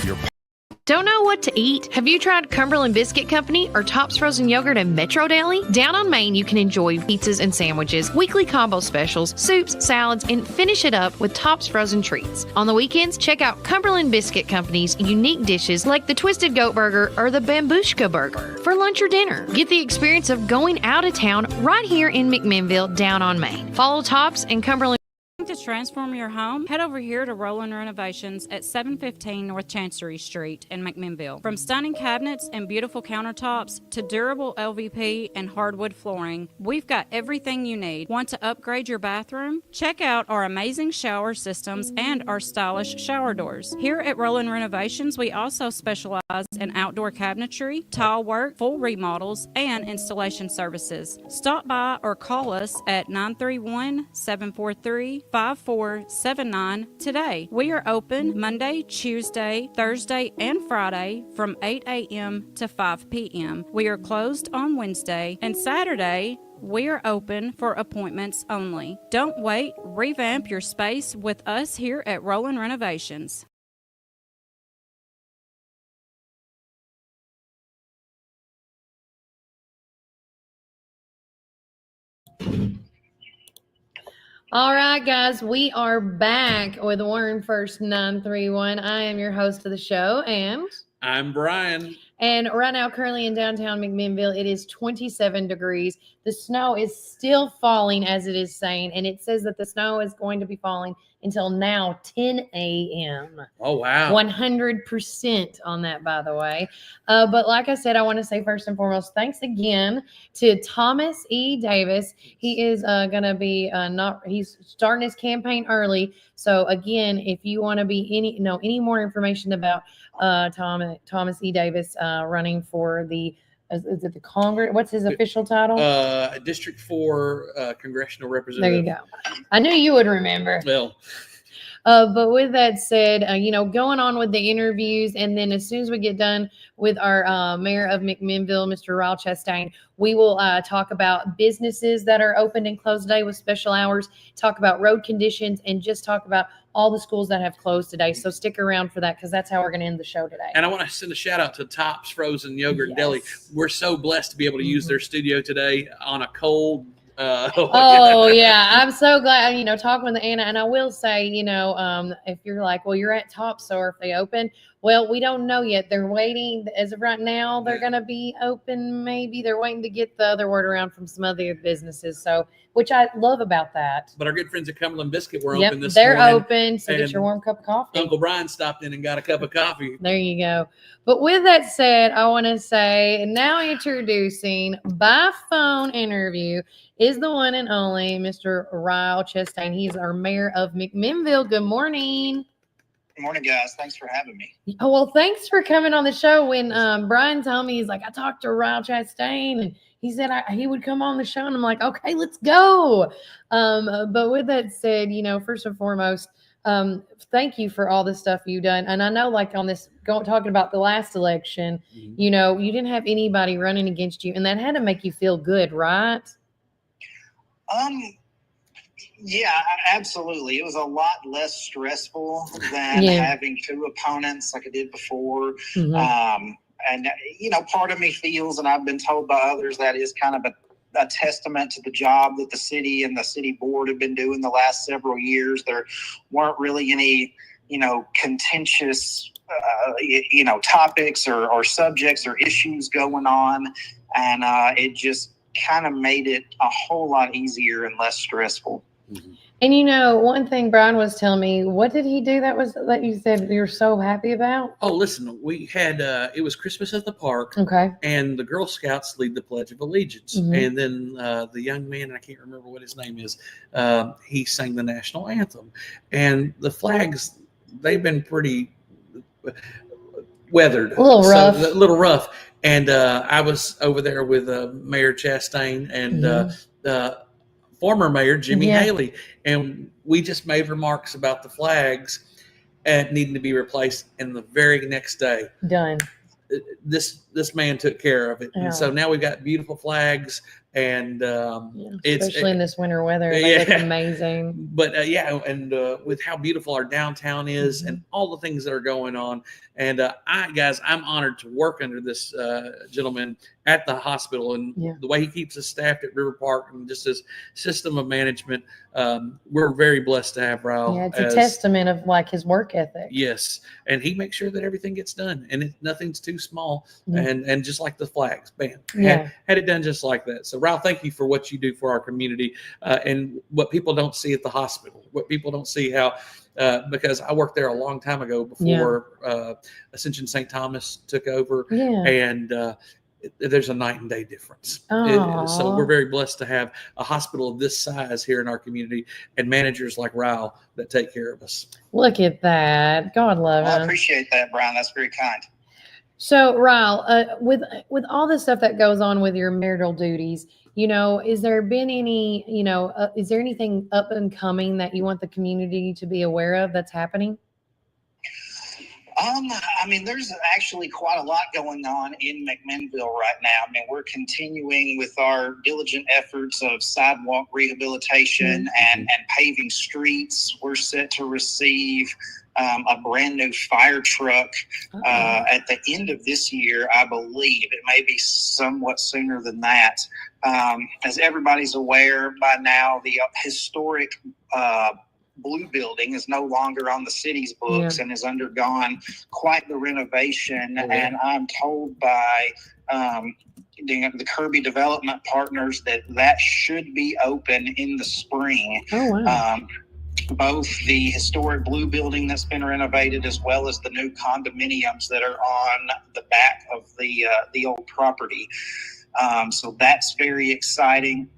Don't know what to eat? Have you tried Cumberland Biscuit Company or Tops Frozen Yogurt and Metro Deli? Down on Main, you can enjoy pizzas and sandwiches, weekly combo specials, soups, salads, and finish it up with Tops Frozen Treats. On the weekends, check out Cumberland Biscuit Company's unique dishes like the Twisted Goat Burger or the Bambushka Burger for lunch or dinner. Get the experience of going out of town right here in McMinnville, down on Main. Follow Tops and Cumberland. To transform your home, head over here to Roland Renovations at 715 North Chancery Street in McMinnville. From stunning cabinets and beautiful countertops to durable LVP and hardwood flooring, we've got everything you need. Want to upgrade your bathroom? Check out our amazing shower systems and our stylish shower doors. Here at Roland Renovations, we also specialize in outdoor cabinetry, tile work, full remodels, and installation services. Stop by or call us at 931-743-5479 today. We are open Monday, Tuesday, Thursday, and Friday from 8 a.m. to 5 p.m. We are closed on Wednesday and Saturday. We are open for appointments only. Don't wait. Revamp your space with us here at Roland Renovations. All right, guys, we are back with Warren First 931. I am your host of the show, and I'm Brian. And right now, currently in downtown McMinnville, it is 27 degrees. The snow is still falling, as it is saying, and it says that the snow is going to be falling until now 10 a.m. Oh, wow. 100% on that, by the way. But like I said, I want to say first and foremost, thanks again to Thomas E. Davis. He is going to be he's starting his campaign early. So again, if you want to be any more information about Thomas E. Davis running for the is it the Congress? What's his official title? District 4 congressional representative. There you go. I knew you would remember. Well, but with that said, going on with the interviews, and then as soon as we get done with our mayor of McMinnville, Mr. Ryle Chastain, we will talk about businesses that are open and closed today with special hours, talk about road conditions, and just talk about all the schools that have closed today. So stick around for that, because that's how we're going to end the show today. And I want to send a shout out to Tops Frozen Yogurt and Deli. We're so blessed to be able to use their studio today on a cold. Oh yeah, I'm so glad. Talking with Anna, and I will say, if you're like, well, you're at Tops, or if they open, well, we don't know yet. They're waiting. As of right now, they're going to be open. Maybe they're waiting to get the other word around from some other businesses. So, which I love about that. But our good friends at Cumberland Biscuit were open this morning. They're open. So get your warm cup of coffee. Uncle Brian stopped in and got a cup of coffee. There you go. But with that said, I want to say now introducing by phone interview is the one and only Mr. Ryle Chastain. He's our mayor of McMinnville. Good morning. Good morning, guys. Thanks for having me. Oh, well, thanks for coming on the show. When Brian told me, he's like, I talked to Ryle Chastain, and he said he would come on the show, and I'm like, okay, let's go. But with that said, first and foremost, thank you for all the stuff you've done. And I know, like on this, talking about the last election, you didn't have anybody running against you, and that had to make you feel good, right? Yeah, absolutely. It was a lot less stressful than having two opponents like I did before. Mm-hmm. And part of me feels, and I've been told by others, that is kind of a testament to the job that the city and the city board have been doing the last several years. There weren't really any, contentious, topics or subjects or issues going on. And it just kind of made it a whole lot easier and less stressful. Mm-hmm. And one thing Brian was telling me, what did he do that you said you're so happy about? Oh, listen, we had it was Christmas at the park. Okay. And the Girl Scouts lead the Pledge of Allegiance. Mm-hmm. And then the young man, I can't remember what his name is, he sang the national anthem. And the flags, they've been pretty weathered. A little rough. And I was over there with Mayor Chastain and former Mayor Jimmy Haley, and we just made remarks about the flags and needing to be replaced. And the very next day, done. This man took care of it, and so now we've got beautiful flags And especially in this winter weather, they look amazing. But with how beautiful our downtown is and all the things that are going on. And I'm honored to work under this gentleman at the hospital, and the way he keeps us staffed at River Park and just his system of management. We're very blessed to have Raul. Yeah, it's a testament of like his work ethic. Yes, and he makes sure that everything gets done, and nothing's too small. And just like the flags, bam, had it done just like that. So Raul, thank you for what you do for our community, and what people don't see at the hospital, what people don't see how. Because I worked there a long time ago before Ascension St. Thomas took over, and there's a night and day difference. So we're very blessed to have a hospital of this size here in our community and managers like Raul that take care of us. Look at that. God love him. I appreciate that, Brian. That's very kind. So Raul, with all the stuff that goes on with your marital duties, is there been any, is there anything up and coming that you want the community to be aware of that's happening? I mean, there's actually quite a lot going on in McMinnville right now. I mean, we're continuing with our diligent efforts of sidewalk rehabilitation and paving streets. We're set to receive a brand new fire truck at the end of this year, I believe. It may be somewhat sooner than that. As everybody's aware by now, the historic Blue Building is no longer on the city's books and has undergone quite the renovation. And I'm told by the Kirby Development Partners that should be open in the spring. Oh, wow. Both the historic Blue Building that's been renovated, as well as the new condominiums that are on the back of the old property. So that's very exciting.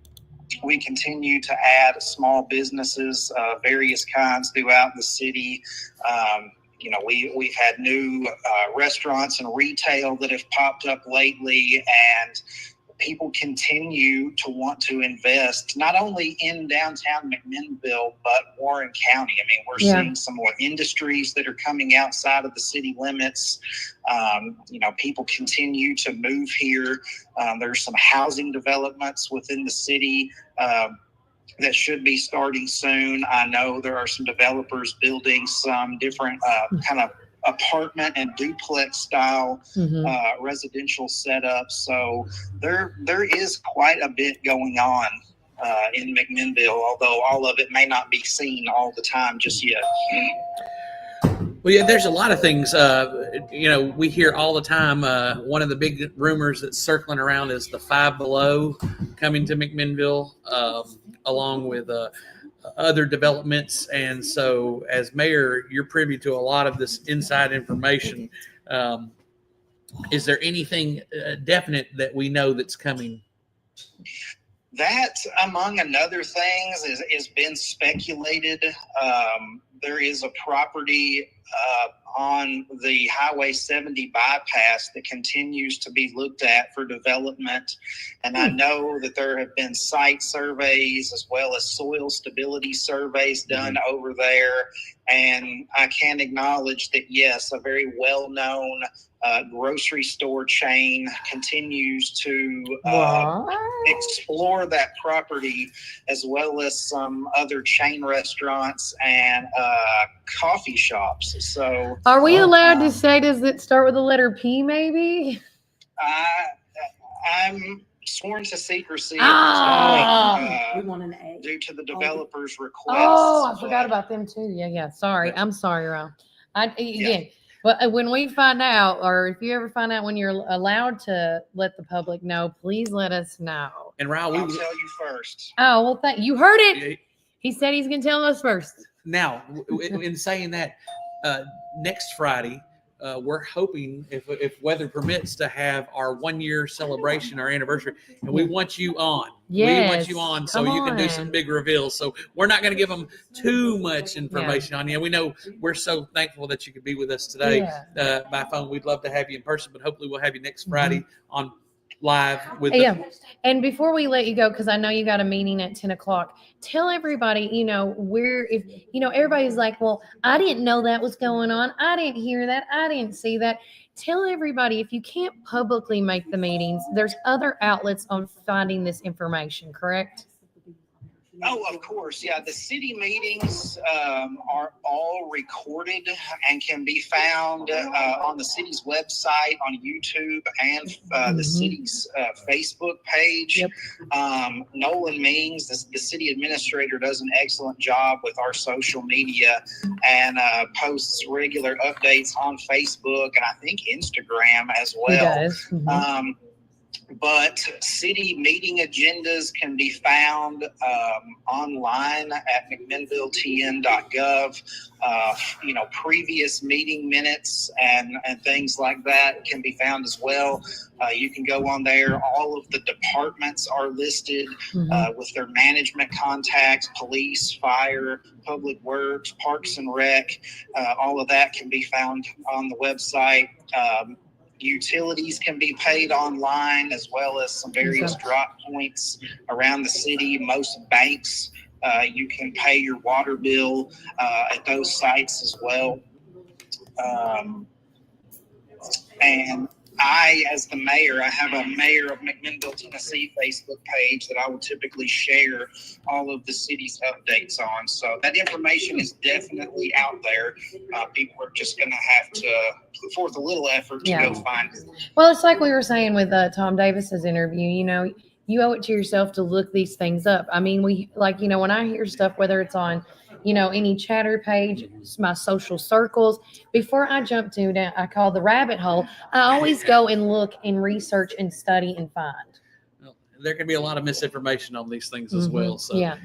We continue to add small businesses, various kinds throughout the city. We've had new restaurants and retail that have popped up lately, and people continue to want to invest not only in downtown McMinnville, but Warren County. I mean, we're seeing some more industries that are coming outside of the city limits. People continue to move here. There's some housing developments within the city that should be starting soon. I know there are some developers building some different kind of apartment and duplex style residential setups. So there is quite a bit going on in McMinnville, although all of it may not be seen all the time just yet. Well, yeah, there's a lot of things, we hear all the time. One of the big rumors that's circling around is the Five Below coming to McMinnville, along with other developments. And so as mayor, you're privy to a lot of this inside information. Is there anything definite that we know that's coming? That, among other things, is been speculated. There is a property on the Highway 70 bypass that continues to be looked at for development. And I know that there have been site surveys as well as soil stability surveys done over there. And I can acknowledge that, yes, a very well-known grocery store chain continues to explore that property, as well as some other chain restaurants and coffee shops. So, are we allowed to say, does it start with the letter P maybe? I'm sworn to secrecy. We want an A. Due to the developer's request. Oh, I forgot about them too. Yeah. Sorry. I'm sorry, Ron. But when we find out, or if you ever find out when you're allowed to let the public know, please let us know. And Raul, I'll tell you first. Oh, well, you heard it. He said he's going to tell us first. Now, in saying that, next Friday, we're hoping, if weather permits, to have our 1 year celebration, our anniversary, and we want you on. Yes, we want you on so you can do some big reveals. So we're not going to give them too much information on you. We know we're so thankful that you could be with us today by phone. We'd love to have you in person, but hopefully we'll have you next Friday on live with And before we let you go, because I know you got a meeting at 10 o'clock, tell everybody, everybody's like, well, I didn't know that was going on. I didn't hear that. I didn't see that. tell everybody, if you can't publicly make the meetings, there's other outlets on finding this information, correct? Oh, of course. Yeah. The city meetings are all recorded and can be found on the city's website, on YouTube, and the city's Facebook page. Yep. Nolan Means, the city administrator, does an excellent job with our social media and posts regular updates on Facebook and I think Instagram as well. He does. But city meeting agendas can be found online at mcminnvilletn.gov. Previous meeting minutes and things like that can be found as well. You can go on there. All of the departments are listed with their management contacts, police, fire, public works, parks and rec. All of that can be found on the website. Utilities can be paid online, as well as some various drop points around the city. Most banks, you can pay your water bill at those sites as well. And I, as the mayor, I have a Mayor of McMinnville, Tennessee Facebook page that I will typically share all of the city's updates on. So that information is definitely out there. People are just going to have to put forth a little effort to go find it. Well, it's like we were saying with Tom Davis's interview, you owe it to yourself to look these things up. I mean, when I hear stuff, whether it's on, any chatter page, my social circles, before I jump to that, I call the rabbit hole, I always go and look and research and study and find. Well, there can be a lot of misinformation on these things as well. So yeah.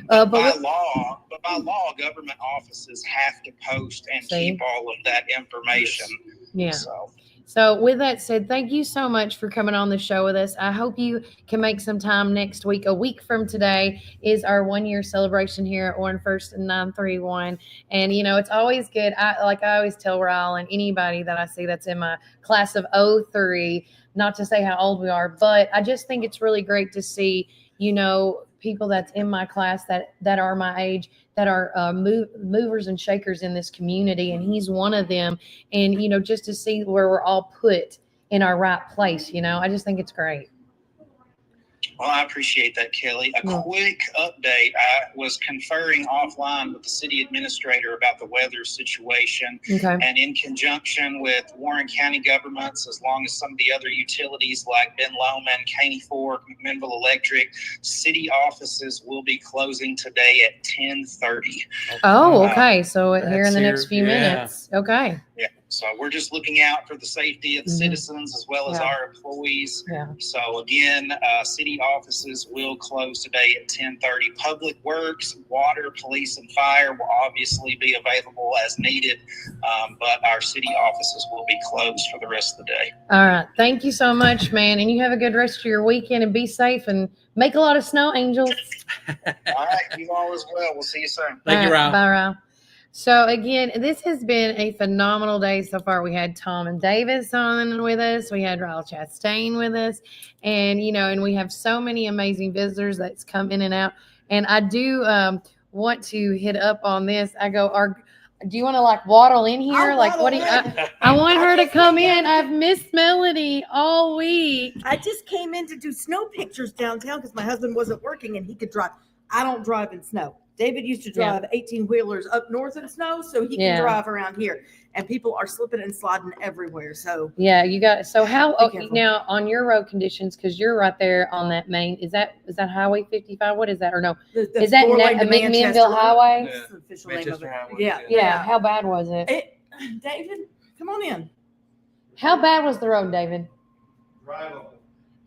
By law, government offices have to post and keep all of that information. Yeah. So with that said, thank you so much for coming on the show with us. I hope you can make some time next week. A week from today is our 1 year celebration here at 1first and 931. And, it's always good. I always tell Ryle and anybody that I see that's in my class of 03, not to say how old we are, but I just think it's really great to see, people that's in my class that are my age, that are movers and shakers in this community. And he's one of them. And, just to see where we're all put in our right place, I just think it's great. Well, I appreciate that, Kelly. A quick update. I was conferring offline with the city administrator about the weather situation. Okay. And in conjunction with Warren County governments, as long as some of the other utilities like Ben Lomond, Caney Fork, McMinnville Electric, city offices will be closing today at 10:30. Oh, okay. So here in the next few minutes. Okay. Yeah. So we're just looking out for the safety of the citizens as well as our employees. Yeah. So again, city offices will close today at 10:30. Public Works, water, police, and fire will obviously be available as needed, but our city offices will be closed for the rest of the day. All right. Thank you so much, man. And you have a good rest of your weekend and be safe and make a lot of snow angels. All right. You all as well. We'll see you soon. Thank you, Ryle. Bye, Ryle. So again, this has been a phenomenal day so far. We had Tom and Davis on with us. We had Ryle Chastain with us, and and we have so many amazing visitors that's come in and out. And I do want to hit up on this. Do you want to waddle in here? I want her to come in. I've missed Melody all week. I just came in to do snow pictures downtown because my husband wasn't working and he could drive. I don't drive in snow. David used to drive 18-wheelers up north in snow, so he can drive around here. And people are slipping and sliding everywhere. So now on your road conditions, because you're right there on that main, is that Highway 55? What is that? Or no? Is that McMinnville Highway? That's the official name of it. Highway, Yeah. How bad was it? David, come on in. How bad was the road, David? Drivable.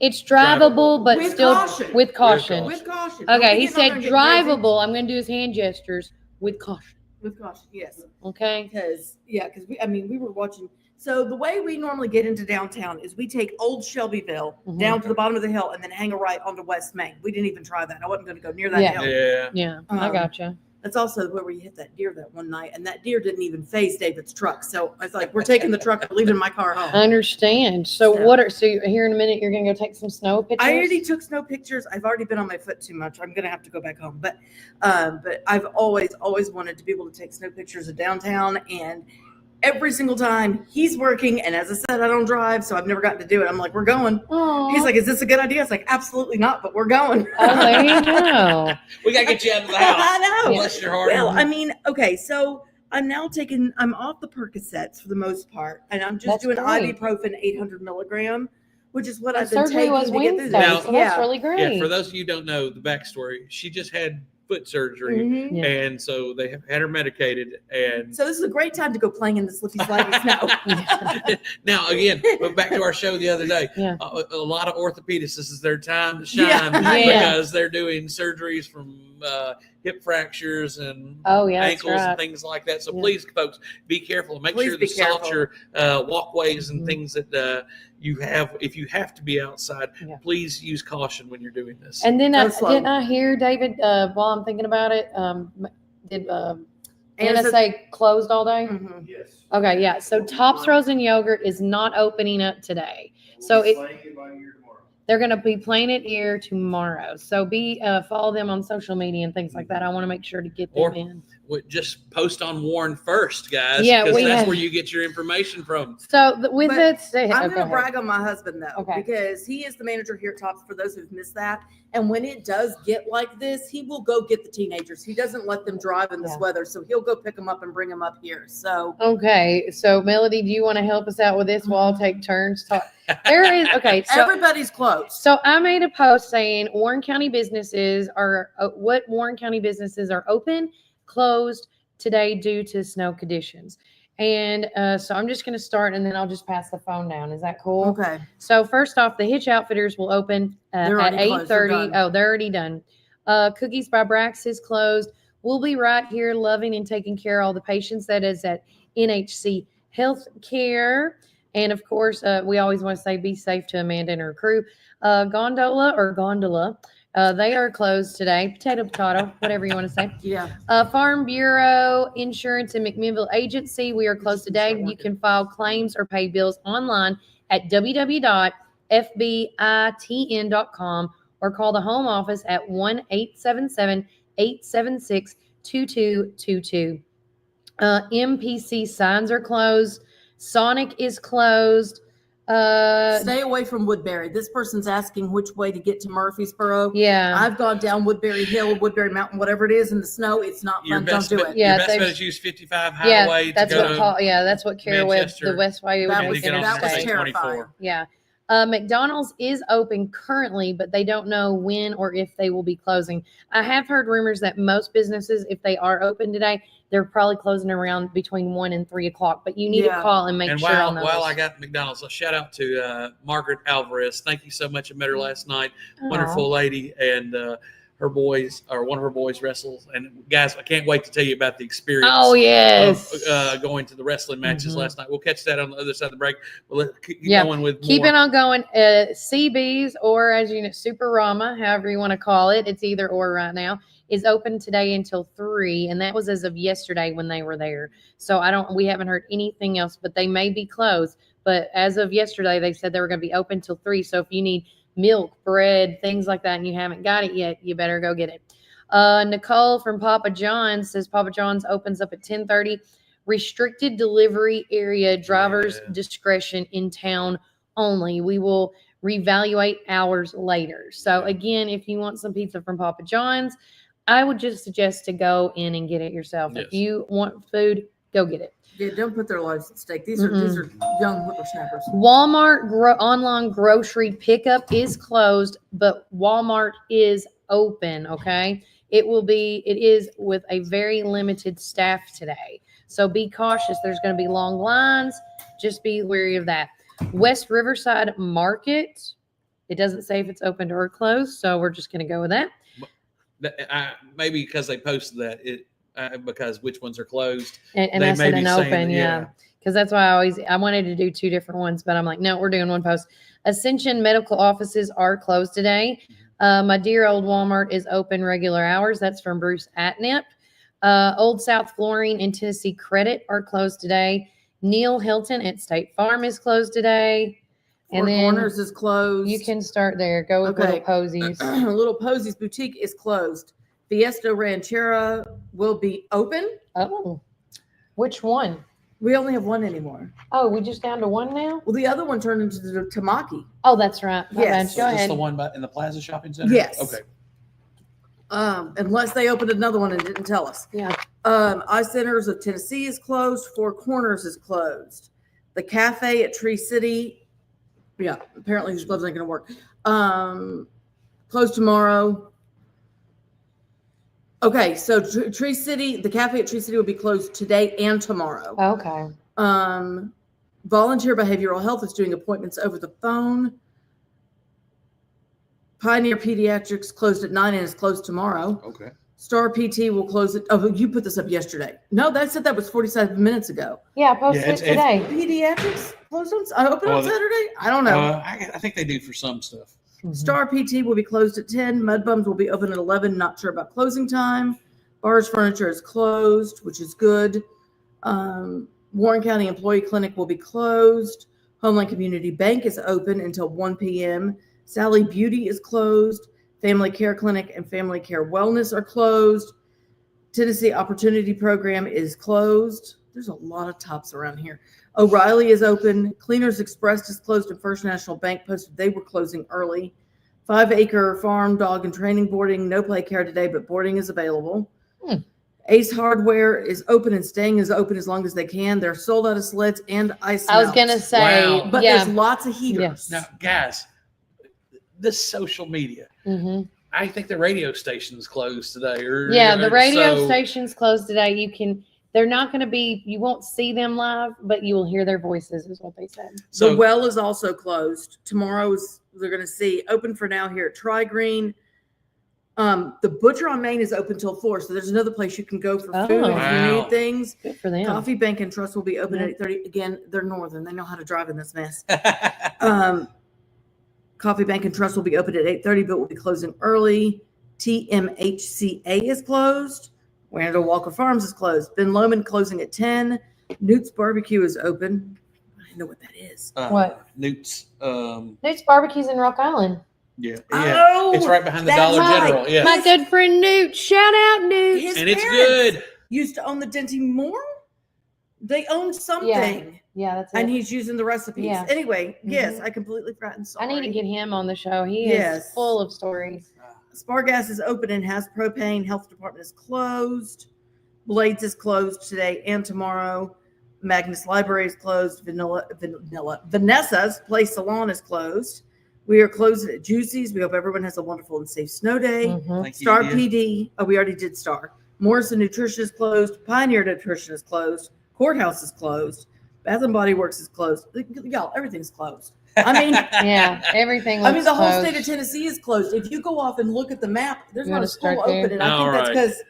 It's drivable, but with still caution. With caution. With caution. Okay, he said drivable. I'm going to do his hand gestures with caution. With caution, yes. Okay. Because we were watching. So the way we normally get into downtown is we take Old Shelbyville down to the bottom of the hill and then hang a right onto West Main. We didn't even try that. I wasn't going to go near that hill. Yeah. I gotcha. That's also where you hit that deer that one night, and that deer didn't even phase David's truck. So I was like, "We're taking the truck and leaving my car home." I understand. So here in a minute you're going to go take some snow pictures? I already took snow pictures. I've already been on my foot too much. I'm going to have to go back home. But I've always wanted to be able to take snow pictures of downtown, and every single time he's working. And as I said, I don't drive, so I've never gotten to do it. I'm like, we're going. Aw. He's like, is this a good idea? I was like, absolutely not, but we're going. Oh, there you go. We got to get you out of the house. I know. Bless your heart. Well, I mean, okay, so I'm off the Percocets for the most part, and I'm just That's doing great. ibuprofen 800 milligram, which is what The I've been surgery taking was to get through Wednesday, this. so that's really great. Yeah, for those of you who don't know the backstory, she just had foot surgery, Mhm. Yeah. and so they have had her medicated. And So this is a great time to go playing in the slippy slidey snow. now, again, but back to our show the other day, Yeah. a lot of orthopedicists, this is their time to shine Yeah. because they're doing surgeries from hip fractures and Oh, yeah, that's ankles right. and things like that. So Yeah. please, folks, be careful and make Please sure be to salt careful. your walkways and Mhm. things that you have. If you have to be outside, Yeah. please use caution when you're doing this. And then Go slow. didn't I hear, David, while I'm thinking about it, did Anna said- say closed all day? Mhm. Yes. Okay, yeah. So Tops Frozen Yogurt is not opening up today. So they're going to be playing it here tomorrow. So follow them on social media and things like that. I want to make sure to get them Or- in. Just post on Warren first, guys. Yeah, because we that's have- where you get your information from. So with But that said, I'm go going to ahead. brag on my husband though, Okay. because he is the manager here at Tops. For those who've missed that, and when it does get like this, he will go get the teenagers. He doesn't let them drive in this Yeah. weather, so he'll go pick them up and bring them up here. So Okay, so Melody, do you want to help us out with this? We'll all take turns. Talk. There is okay. So everybody's close. So I made a post saying Warren County businesses are what Warren County businesses are open, closed today due to snow conditions. And so I'm just going to start and then I'll just pass the phone down. Is that cool? Okay. So first off, the Hitch Outfitters will open They're at already closed. They're 8:30. done. Oh, they're already done. Cookies by Brax is closed. We'll be right here loving and taking care of all the patients. That is at NHC Healthcare. And of course, we always want to say be safe to Amanda and her crew. Gondola. They are closed today. Potato, whatever you want to say. Yeah. Farm Bureau, Insurance, and McMinnville Agency, we are closed today. You can file claims or pay bills online at www.fbitn.com or call the home office at 1-877-876-2222. MPC signs are closed. Sonic is closed. Stay away from Woodbury. This person's asking which way to get to Murfreesboro. Yeah. I've gone down Woodbury Hill, Woodbury Mountain, whatever it is in the snow. It's not Your fun. Don't best do bet, it. Yeah, your best bet there's- is use 55 Yeah, highway that's to go what to Paul, yeah, that's what Kara Webb, Manchester, the West Way That and was- then get on that was State terrifying. 24. Yeah. McDonald's is open currently, but they don't know when or if they will be closing. I have heard rumors that most businesses, if they are open today, they're probably closing around between 1 and 3 o'clock. But you need Yeah. to call and make And sure on those. while I got McDonald's, a shout out to Margaret Alvarez. Thank you so much. I met her last night. Wonderful lady. And her boys, or one of her boys, wrestles. And guys, I can't wait to tell you about the experience. Oh, yes. Of going to the wrestling matches Mhm. last night. We'll catch that on the other side of the break. We'll keep Yeah. going with Keep more. it on going. CB's, or as you know, Super Rama, however you want to call it, it's either or right now, is open today until 3, and that was as of yesterday when they were there. So we haven't heard anything else, but they may be closed. But as of yesterday, they said they were going to be open till 3. So if you need milk, bread, things like that, and you haven't got it yet, you better go get it. Nicole from Papa John's says Papa John's opens up at 10:30. Restricted delivery area, driver's discretion in town only. We will reevaluate hours later. So again, if you want some pizza from Papa John's, I would just suggest to go in and get it yourself. Yes. If you want food, go get it. Yeah, don't put their lives at stake. These are young whippersnappers. Walmart online grocery pickup is closed, but Walmart is open. Okay. It is with a very limited staff today. So be cautious. There's going to be long lines. Just be wary of that. West Riverside Market. It doesn't say if it's open or closed. So we're just going to go with that. Maybe because they posted that, because which ones are closed. And They I may said be an saying, open, yeah. Because that's why I wanted to do 2 different ones, but I'm like, no, we're doing one post. Ascension medical offices are closed today. My dear old Walmart is open regular hours. That's from Bruce Atnip. Old South Flooring and Tennessee Credit are closed today. Neil Hilton at State Farm is closed today. Four Corners is closed. You can start there. Go with Little Posies. Little Posies Boutique is closed. Fiesta Ranchera will be open. Oh, which one? We only have one anymore. Oh, we just down to one now? Well, the other one turned into the Tamaki. Oh, that's right. My Yes. bad. Go Is this ahead. the one in the Plaza Shopping Center? Yes. Okay. Unless they opened another one and didn't tell us. Yeah. I-Centers of Tennessee is closed. Four Corners is closed. The cafe at Tree City, yeah, apparently these gloves aren't going to work. Closed tomorrow. Okay, so Tree City, the cafe at Tree City will be closed today and tomorrow. Okay. Volunteer Behavioral Health is doing appointments over the phone. Pioneer Pediatrics closed at 9 and is closed tomorrow. Okay. Star PT will close it. Oh, you put this up yesterday. No, that said that was 47 minutes ago. Yeah, I posted it today. Pediatrics closed open on Saturday? I don't know. I think they do for some stuff. Mhm. Star PT will be closed at 10. Mudbums will be open at 11. Not sure about closing time. Bars Furniture is closed, which is good. Warren County Employee Clinic will be closed. Homeland Community Bank is open until 1 p.m. Sally Beauty is closed. Family Care Clinic and Family Care Wellness are closed. Tennessee Opportunity Program is closed. There's a lot of tops around here. O'Reilly is open. Cleaners Express is closed, and First National Bank posted they were closing early. 5 Acre Farm Dog and Training Boarding, no play care today, but boarding is available. Ace Hardware is open and staying as open as long as they can. They're sold out of sleds and ice I was melts. going to say, Wow. But yeah. there's lots of heaters. Yes. Now, guys, this social media. Mm-hmm. I think the radio station's closed today. Yeah, the radio so- station's closed today. They're not going to be, you won't see them live, but you will hear their voices, is what they said. The well is also closed. Tomorrow's they're going to see open for now here at Tri Green. The Butcher on Main is open till 4, so there's another place you can go for food if you Wow. need things. Good for them. Coffee Bank and Trust will be open Yeah. at 8:30. Again, they're northern. They know how to drive in this mess. Coffee Bank and Trust will be open at 8:30, but will be closing early. TMHCA is closed. Randall Walker Farms is closed. Ben Lomond closing at 10. Newt's Barbecue is open. I know what that is. What? Newt's. Newt's Barbecue's in Rock Island. Yeah. Oh, it's right behind the that's Dollar right. General. Yeah. My good friend Newt. Shout out Newt. His And it's parents good. used to own the Denty Moore. They owned something. Yeah, that's it. And he's using the recipes. Yeah. Anyway, yes, Mhm. I completely forgot. I'm I sorry. need to get him on the show. He Yes. is full of stories. Spargas is open and has propane. Health department is closed. Blades is closed today and tomorrow. Magnus Library is closed. Vanessa's Place Salon is closed. We are closed at Juicy's. We hope everyone has a wonderful and safe snow day. Mhm. Thank you, Star Ian. PD. Oh, we already did Star. Morrison Nutrition is closed. Pioneer Nutrition is closed. Courthouse is closed. Bath and Body Works is closed. Y'all, everything's closed. I mean, Yeah, everything. I mean, the whole looks state of closed. Tennessee is closed. If you go off and look at the map, there's You not wanna a school start there? open, and I All think that's right. because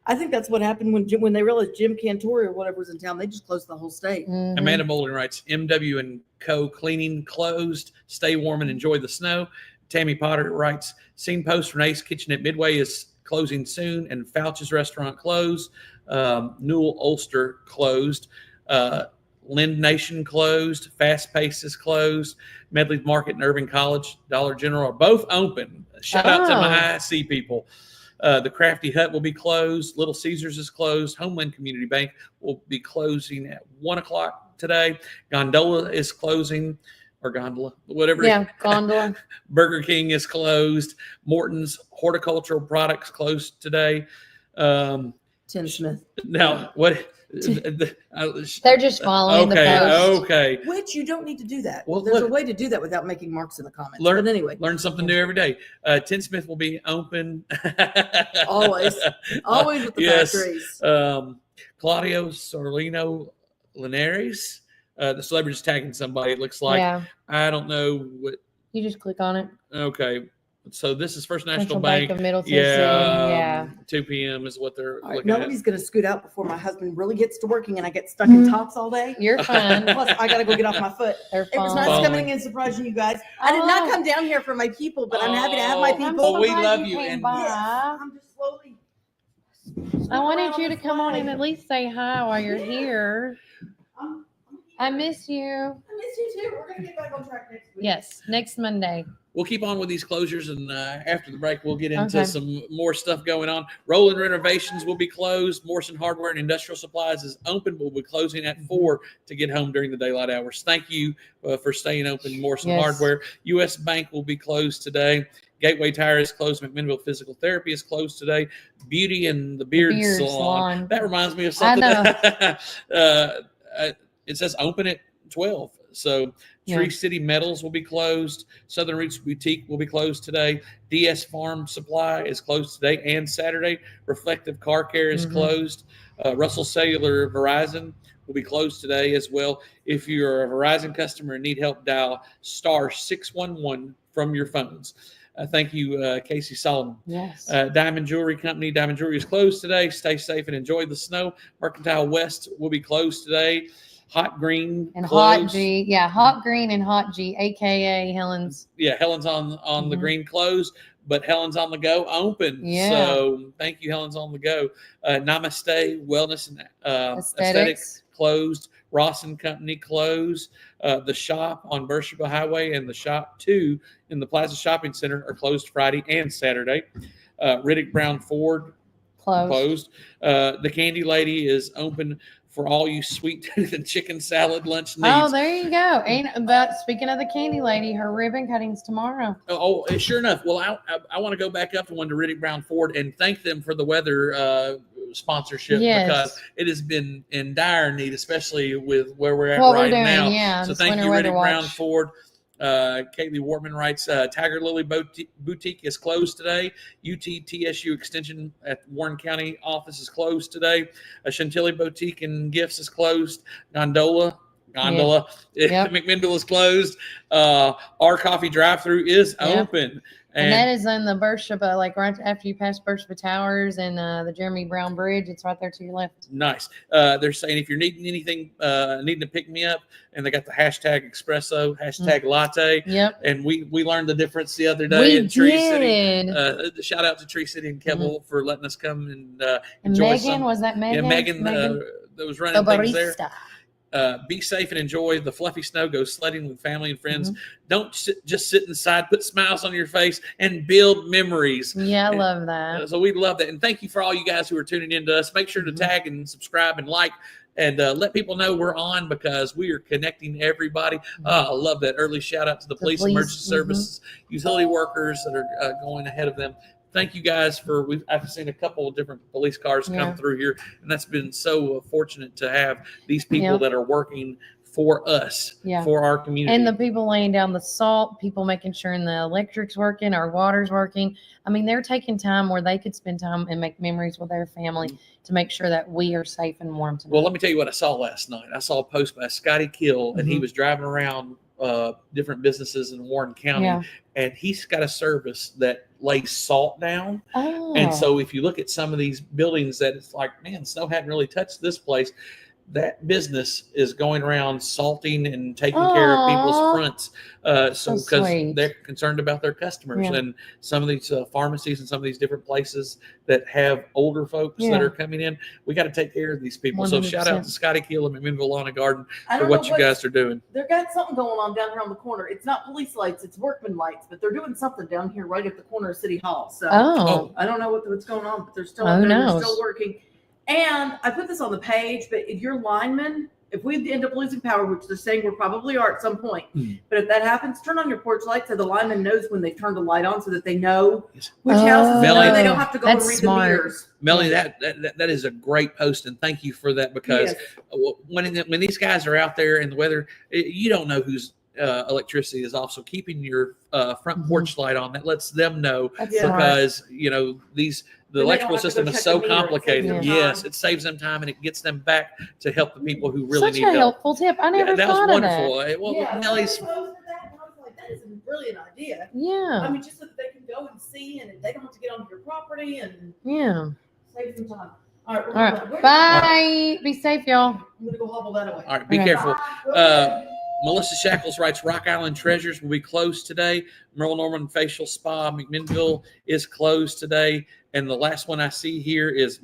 I think that's what happened when they realized Jim Cantori or whatever was in town. They just closed the whole state. Mhm. Amanda Bolden writes, MW and Co. cleaning closed. Stay warm and enjoy the snow. Tammy Potter writes, seen post from Ace Kitchen at Midway is closing soon, and Fouch's restaurant closed. Newell Ulster closed. Lind Nation closed. Fast Pace is closed. Medley Market and Irving College, Dollar General are both open. Shout out to my IC people. The Crafty Hut will be closed. Little Caesars is closed. Homeland Community Bank will be closing at 1 o'clock today. Gondola is closing, or Gondola, whatever. Yeah, gondola. Burger King is closed. Morton's Horticultural Products closed today. Tim Smith, Now, what? They're just following the Okay, post. okay. which you don't need to do that. Well, There's look- a way to do that without making marks in the comments. Learn- but anyway, Learn something new every day. Tin Smith will be open. always with the Yes. factories. Claudio Sorlino Linares. The celebrity's tagging somebody. It looks like. Yeah, I don't know what. you just click on it. Okay. So this is First National Central Bank Bank. of Middle Tennessee. Yeah. Yeah. 2 p.m. is what they're All right, looking at. nobody's going to scoot out before my husband really gets to working and I get stuck in tops all day. You're fine. Plus, I got to go get off my foot. They're It was fine. nice Following. coming in and surprising you guys. I did not Oh. come down here for my people, but I'm happy to have my Oh, I'm people. so we glad love you you, came and- by. Yes, I'm just slowly. I wanted you to come on and at least say hi while you're here. I'm I miss you. I miss you too. We're gonna get back on track next week. Yes, next Monday. We'll keep on with these closures, and after the break, we'll get into Okay. some more stuff going on. Roland Renovations will be closed. Morrison Hardware and Industrial Supplies is open. We'll be closing at 4 to get home during the daylight hours. Thank you for staying open, Morrison Yes. Hardware. U.S. Bank will be closed today. Gateway Tire is closed. McMinnville Physical Therapy is closed today. Beauty and the Beard Salon. That reminds me of something. I It says open at 12. So Tree City Metals will be closed. Southern Roots Boutique will be closed today. DS Farm Supply is closed today and Saturday. Reflective Car Care is closed. Russell Cellular Verizon will be closed today as well. If you're a Verizon customer and need help, dial *611 from your phones. Thank you, Casey Solomon. Yes. Diamond Jewelry Company. Diamond Jewelry is closed today. Stay safe and enjoy the snow. Mercantile West will be closed today. Hot Green and closed. Hot G. Yeah, Hot Green and Hot G, a.k.a. Helen's. Yeah, Helen's on the green closed, but Helen's on the go open. Yeah. So thank you, Helen's on the go. Namaste Wellness and Aesthetics closed. Ross and Company closed. The shop on Beersheba Highway and the shop 2 in the Plaza Shopping Center are closed Friday and Saturday. Riddick Brown Ford closed. The Candy Lady is open for all you sweet and chicken salad lunch needs. Oh, there you go. Speaking of the Candy Lady, her ribbon cutting's tomorrow. Oh, sure enough. Well, I want to go back up to one to Riddick Brown Ford and thank them for the weather sponsorship because it has been in dire need, especially with where we're at now. Yeah, so thank you, Riddick Brown Ford. Kaylee Wortman writes, Tiger Lily Boutique is closed today. UT-TSU Extension at Warren County office is closed today. Chantilly Boutique and Gifts is closed. Gondola. McMinnville is closed. Our Coffee Drive-Thru is open. And that is in the Beersheba, like right after you pass Beersheba Towers and the Jeremy Brown Bridge. It's right there to your left. Nice. They're saying if you're needing anything, needing to pick me up, and they got the hashtag espresso, hashtag latte. Yep. And we learned the difference the other day in Tree City. Shout out to Tree City and Kevel for letting us come and enjoy Megan, was that Megan? Yeah, Megan that was running things there. Be safe and enjoy the fluffy snow. Go sledding with family and friends. Don't just sit inside. Put smiles on your face and build memories. Yeah, I love that. So we love that. And thank you for all you guys who are tuning in to us. Make sure to tag and subscribe and like and let people know we're on because we are connecting everybody. I love that. Early shout out to the police, emergency services, utility workers that are going ahead of them. Thank you guys I've seen a couple of different police cars come through here, and that's been so fortunate to have these people that are working for us, for our community. And the people laying down the salt, people making sure the electric's working, our water's working. I mean, they're taking time where they could spend time and make memories with their family to make sure that we are safe and warm tonight. Well, let me tell you what I saw last night. I saw a post by Scotty Kill, and he was driving around different businesses in Warren County, and he's got a service that lays salt down. And so if you look at some of these buildings that it's like, man, snow hadn't really touched this place. That business is going around salting and taking care of people's fronts. So because they're concerned about their customers and some of these pharmacies and some of these different places that have older folks that are coming in, we got to take care of these people. 100%. So shout out to Scotty Keel and McMinnville Lawn and Garden for what you guys are doing. They've got something going on down here on the corner. It's not police lights, it's workman lights, but they're doing something down here right at the corner of City Hall. So I don't know what's going on, but they're still out there. They're still working. And I put this on the page, but if you're linemen, if we end up losing power, which they're saying we probably are at some point, but if that happens, turn on your porch light so the lineman knows when they've turned the light on so that they know which houses they don't have to go and read the meters. Melanie, that is a great post, and thank you for that because when these guys are out there in the weather, you don't know whose electricity is off. So keeping your front porch light on, that lets them know because the electrical system is so complicated. Yes, it saves them time and it gets them back to help the people who really need help. Such a helpful tip. I never thought of that. That was wonderful. Well, Nellie's. That is a brilliant idea. Yeah. I mean, just so that they can go and see and they don't have to get onto your property and save some time. All right. Bye. Be safe, y'all. I'm going to go hobble that away. All right. Be careful. Melissa Shackles writes, Rock Island Treasures will be closed today. Merle Norman Facial Spa, McMinnville is closed today. And the last one I see here is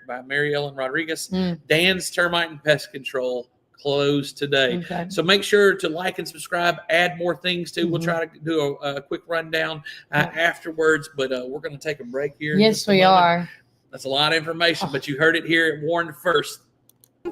by Mary Ellen Rodriguez. Dan's Termite and Pest Control closed today. Okay. So make sure to like and subscribe, add more things too. We'll try to do a quick rundown afterwards, but we're going to take a break here. Yes, we are. That's a lot of information, but you heard it here at Warren first.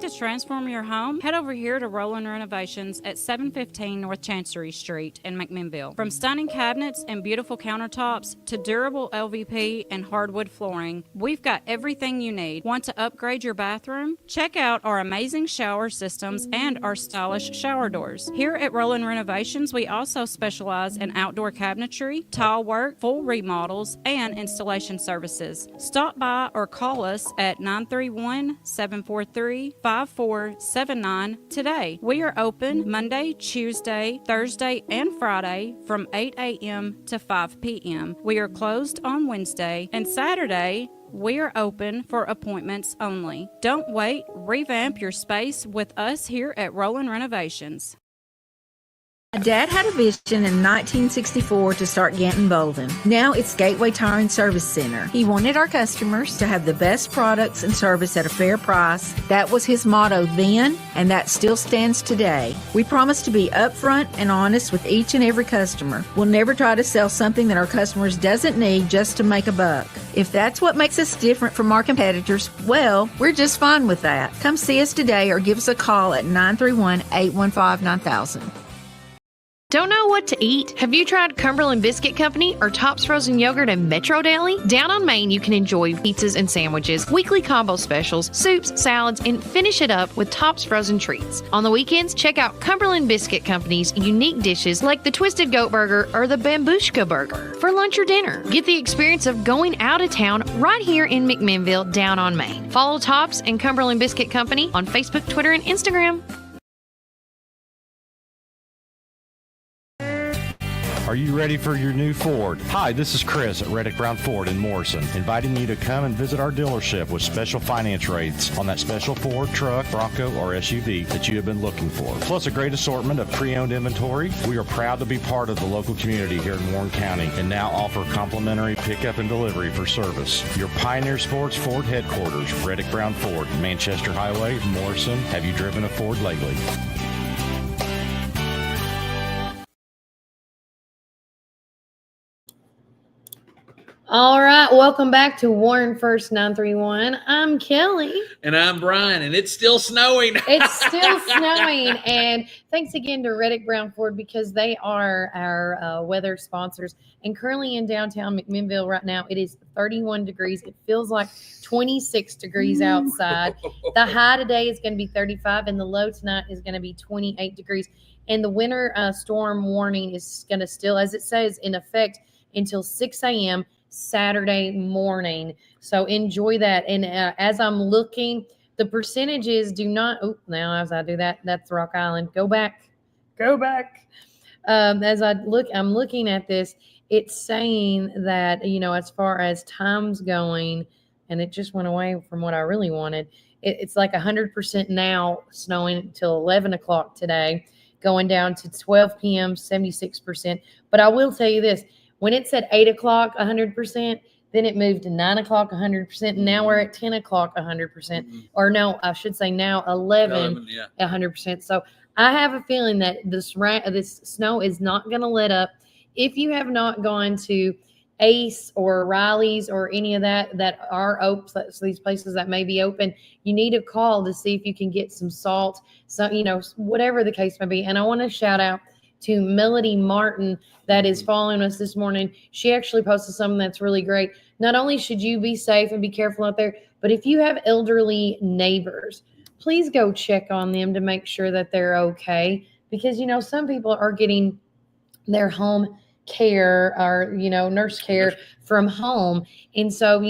To transform your home, head over here to Roland Renovations at 715 North Chancery Street in McMinnville. From stunning cabinets and beautiful countertops to durable LVP and hardwood flooring, we've got everything you need. Want to upgrade your bathroom? Check out our amazing shower systems and our stylish shower doors. Here at Roland Renovations, we also specialize in outdoor cabinetry, tile work, full remodels, and installation services. Stop by or call us at 931-743-5479 today. We are open Monday, Tuesday, Thursday, and Friday from 8 a.m. to 5 p.m. We are closed on Wednesday and Saturday. We are open for appointments only. Don't wait. Revamp your space with us here at Roland Renovations. Dad had a vision in 1964 to start Ganton Bolden. Now it's Gateway Tire and Service Center. He wanted our customers to have the best products and service at a fair price. That was his motto then, and that still stands today. We promise to be upfront and honest with each and every customer. We'll never try to sell something that our customers doesn't need just to make a buck. If that's what makes us different from our competitors, well, we're just fine with that. Come see us today or give us a call at 931-815-9000. Don't know what to eat? Have you tried Cumberland Biscuit Company or Tops Frozen Yogurt and Metro Deli? Down on Main, you can enjoy pizzas and sandwiches, weekly combo specials, soups, salads, and finish it up with Tops Frozen Treats. On the weekends, check out Cumberland Biscuit Company's unique dishes like the Twisted Goat Burger or the Bambushka Burger. For lunch or dinner, get the experience of going out of town right here in McMinnville, down on Main. Follow Tops and Cumberland Biscuit Company on Facebook, Twitter, and Instagram. Are you ready for your new Ford? Hi, this is Chris at Reddick Brown Ford in Morrison, inviting you to come and visit our dealership with special finance rates on that special Ford truck, Bronco, or SUV that you have been looking for. Plus a great assortment of pre-owned inventory. We are proud to be part of the local community here in Warren County and now offer complimentary pickup and delivery for service. Your Pioneer Sports Ford headquarters, Reddick Brown Ford, Manchester Highway, Morrison. Have you driven a Ford lately? All right, welcome back to Warren First 931. I'm Kelly. And I'm Brian, and it's still snowing. It's still snowing. And thanks again to Reddick Brown Ford because they are our weather sponsors. And currently in downtown McMinnville right now, it is 31 degrees. It feels like 26 degrees outside. The high today is going to be 35, and the low tonight is going to be 28 degrees. And the winter storm warning is going to still, as it says, in effect until 6 a.m. Saturday morning. So enjoy that. And as I'm looking, the percentages do not, now as I do that, that's Rock Island. Go back. As I'm looking at this, it's saying that, as far as time's going, and it just went away from what I really wanted. It's like 100% now snowing until 11 o'clock today, going down to 12 p.m., 76%. But I will tell you this, when it said 8 o'clock, 100%, then it moved to 9 o'clock, 100%. And now we're at 10 o'clock, 100%. Mm-hmm. Or no, I should say now 11 100%. So I have a feeling that this snow is not going to let up. If you have not gone to Ace or Riley's or any of that are open, so these places that may be open, you need to call to see if you can get some salt, whatever the case may be. And I want to shout out to Melody Martin that is following us this morning. She actually posted something that's really great. Not only should you be safe and be careful out there, but if you have elderly neighbors, please go check on them to make sure that they're okay. Because, some people are getting their home care or, nurse care from home. And so,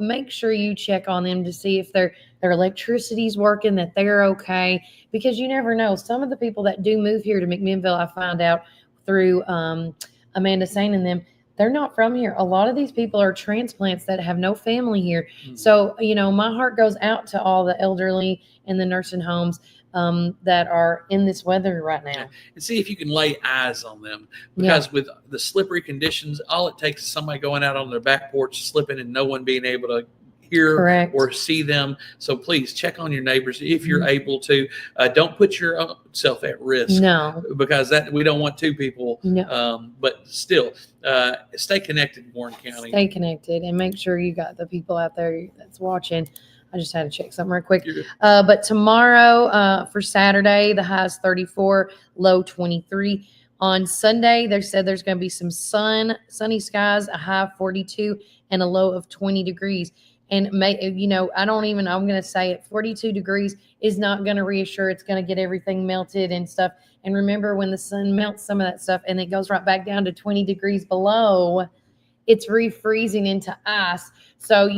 make sure you check on them to see if their electricity's working, that they're okay, because you never know. Some of the people that do move here to McMinnville, I find out through Amanda Sain and them, they're not from here. A lot of these people are transplants that have no family here. Mm-hmm. So, my heart goes out to all the elderly in the nursing homes that are in this weather right now. And see if you can lay eyes on them, because with the slippery conditions, all it takes is somebody going out on their back porch, slipping, and no one being able to hear Correct. or see them. So please check on your neighbors if you're able to. Don't put yourself at risk. No. Because that we don't want two people. No. But still, stay connected, Warren County. Stay connected and make sure you got the people out there that's watching. I just had to check something real quick. But tomorrow, for Saturday, the high is 34, low 23. On Sunday, they said there's going to be some sunny skies, a high of 42 and a low of 20 degrees. And I'm going to say it, 42 degrees is not going to reassure. It's going to get everything melted and stuff. And remember, when the sun melts some of that stuff and it goes right back down to 20 degrees below, it's refreezing into ice. So,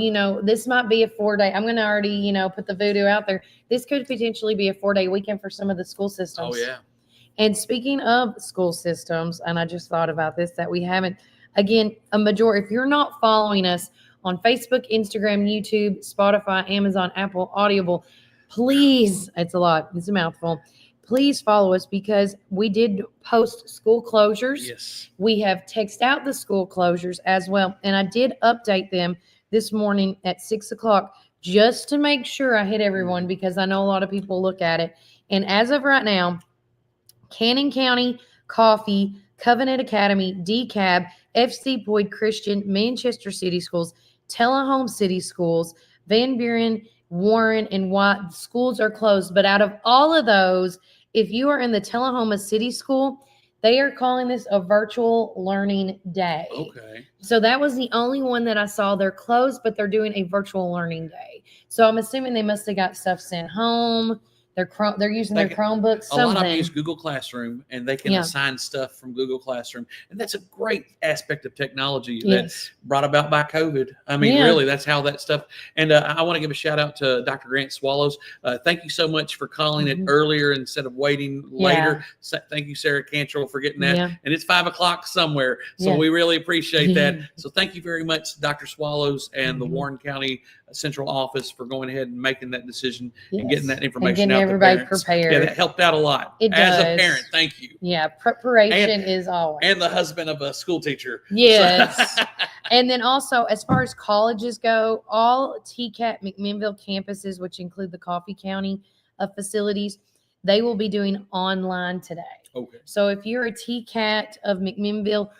this might be a 4-day. I'm going to already, put the voodoo out there. This could potentially be a 4-day weekend for some of the school systems. Oh, yeah. And speaking of school systems, and I just thought about this, that we haven't, again, if you're not following us on Facebook, Instagram, YouTube, Spotify, Amazon, Apple, Audible, please, it's a lot, it's a mouthful. Please follow us because we did post school closures. Yes. We have texted out the school closures as well. And I did update them this morning at 6:00 just to make sure I hit everyone because I know a lot of people look at it. And as of right now, Cannon County, Coffee, Covenant Academy, DeKalb, FC Boyd Christian, Manchester City Schools, Tullahoma City Schools, Van Buren, Warren, and White schools are closed. But out of all of those, if you are in the Tullahoma City School, they are calling this a virtual learning day. Okay. So that was the only one that I saw. They're closed, but they're doing a virtual learning day. So I'm assuming they must have got stuff sent home. They're using their Chromebooks. A lot of them use Google Classroom, and they can assign stuff from Google Classroom, and that's a great aspect of technology that's brought about by COVID. I mean, really, that's how that stuff. And I want to give a shout out to Dr. Grant Swallows. Thank you so much for calling it earlier instead of waiting later. Thank you, Sarah Cantrell, for getting that. And it's 5:00 somewhere, so we really appreciate that. So thank you very much, Dr. Swallows and the Warren County Central Office for going ahead and making that decision and getting that information out. Everybody prepared. Yeah, that helped out a lot. As a parent, thank you. Yeah, preparation is always. And the husband of a school teacher. Yes. And then also, as far as colleges go, all TCAT McMinnville campuses, which include the Coffee County facilities, they will be doing online today. Okay. So if you're a TCAT of McMinnville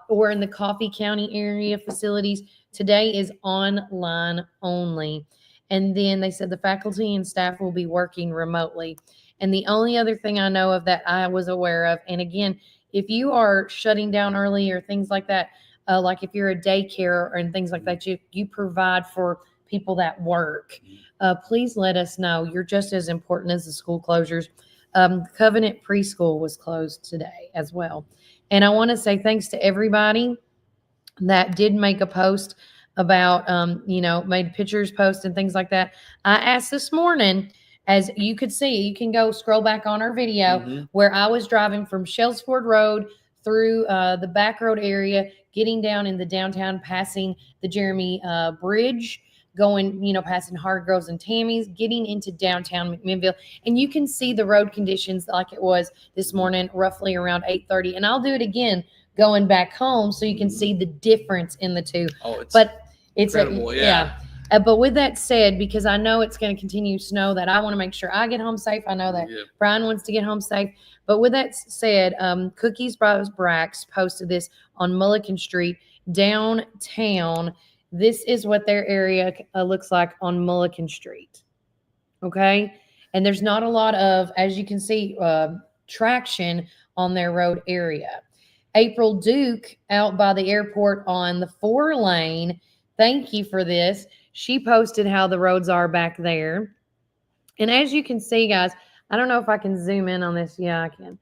or in the Coffee County area facilities, today is online only. And then they said the faculty and staff will be working remotely. And the only other thing I know of that I was aware of, and again, if you are shutting down early or things like that, like if you're a daycare and things like that, you provide for people that work, please let us know. You're just as important as the school closures. Covenant Preschool was closed today as well. And I want to say thanks to everybody that did make a post about, made pictures, posts, and things like that. I asked this morning, as you could see, you can go scroll back on our video where I was driving from Shellsford Road through the back road area, getting down in the downtown, passing the Jeremy Bridge, going, passing Hargroves and Tammy's, getting into downtown McMinnville. And you can see the road conditions like it was this morning, roughly around 8:30. And I'll do it again going back home so you can see the difference in the two. Oh, it's incredible, but with that said, because I know it's going to continue to snow, that I want to make sure I get home safe. I know that Brian wants to get home safe. But with that said, Cookies Bros Brax posted this on Mulligan Street downtown. This is what their area looks like on Mulligan Street. Okay. And there's not a lot of, as you can see, traction on their road area. April Duke out by the airport on the 4-lane. Thank you for this. She posted how the roads are back there. And as you can see, guys, I don't know if I can zoom in on this. Yeah, I can.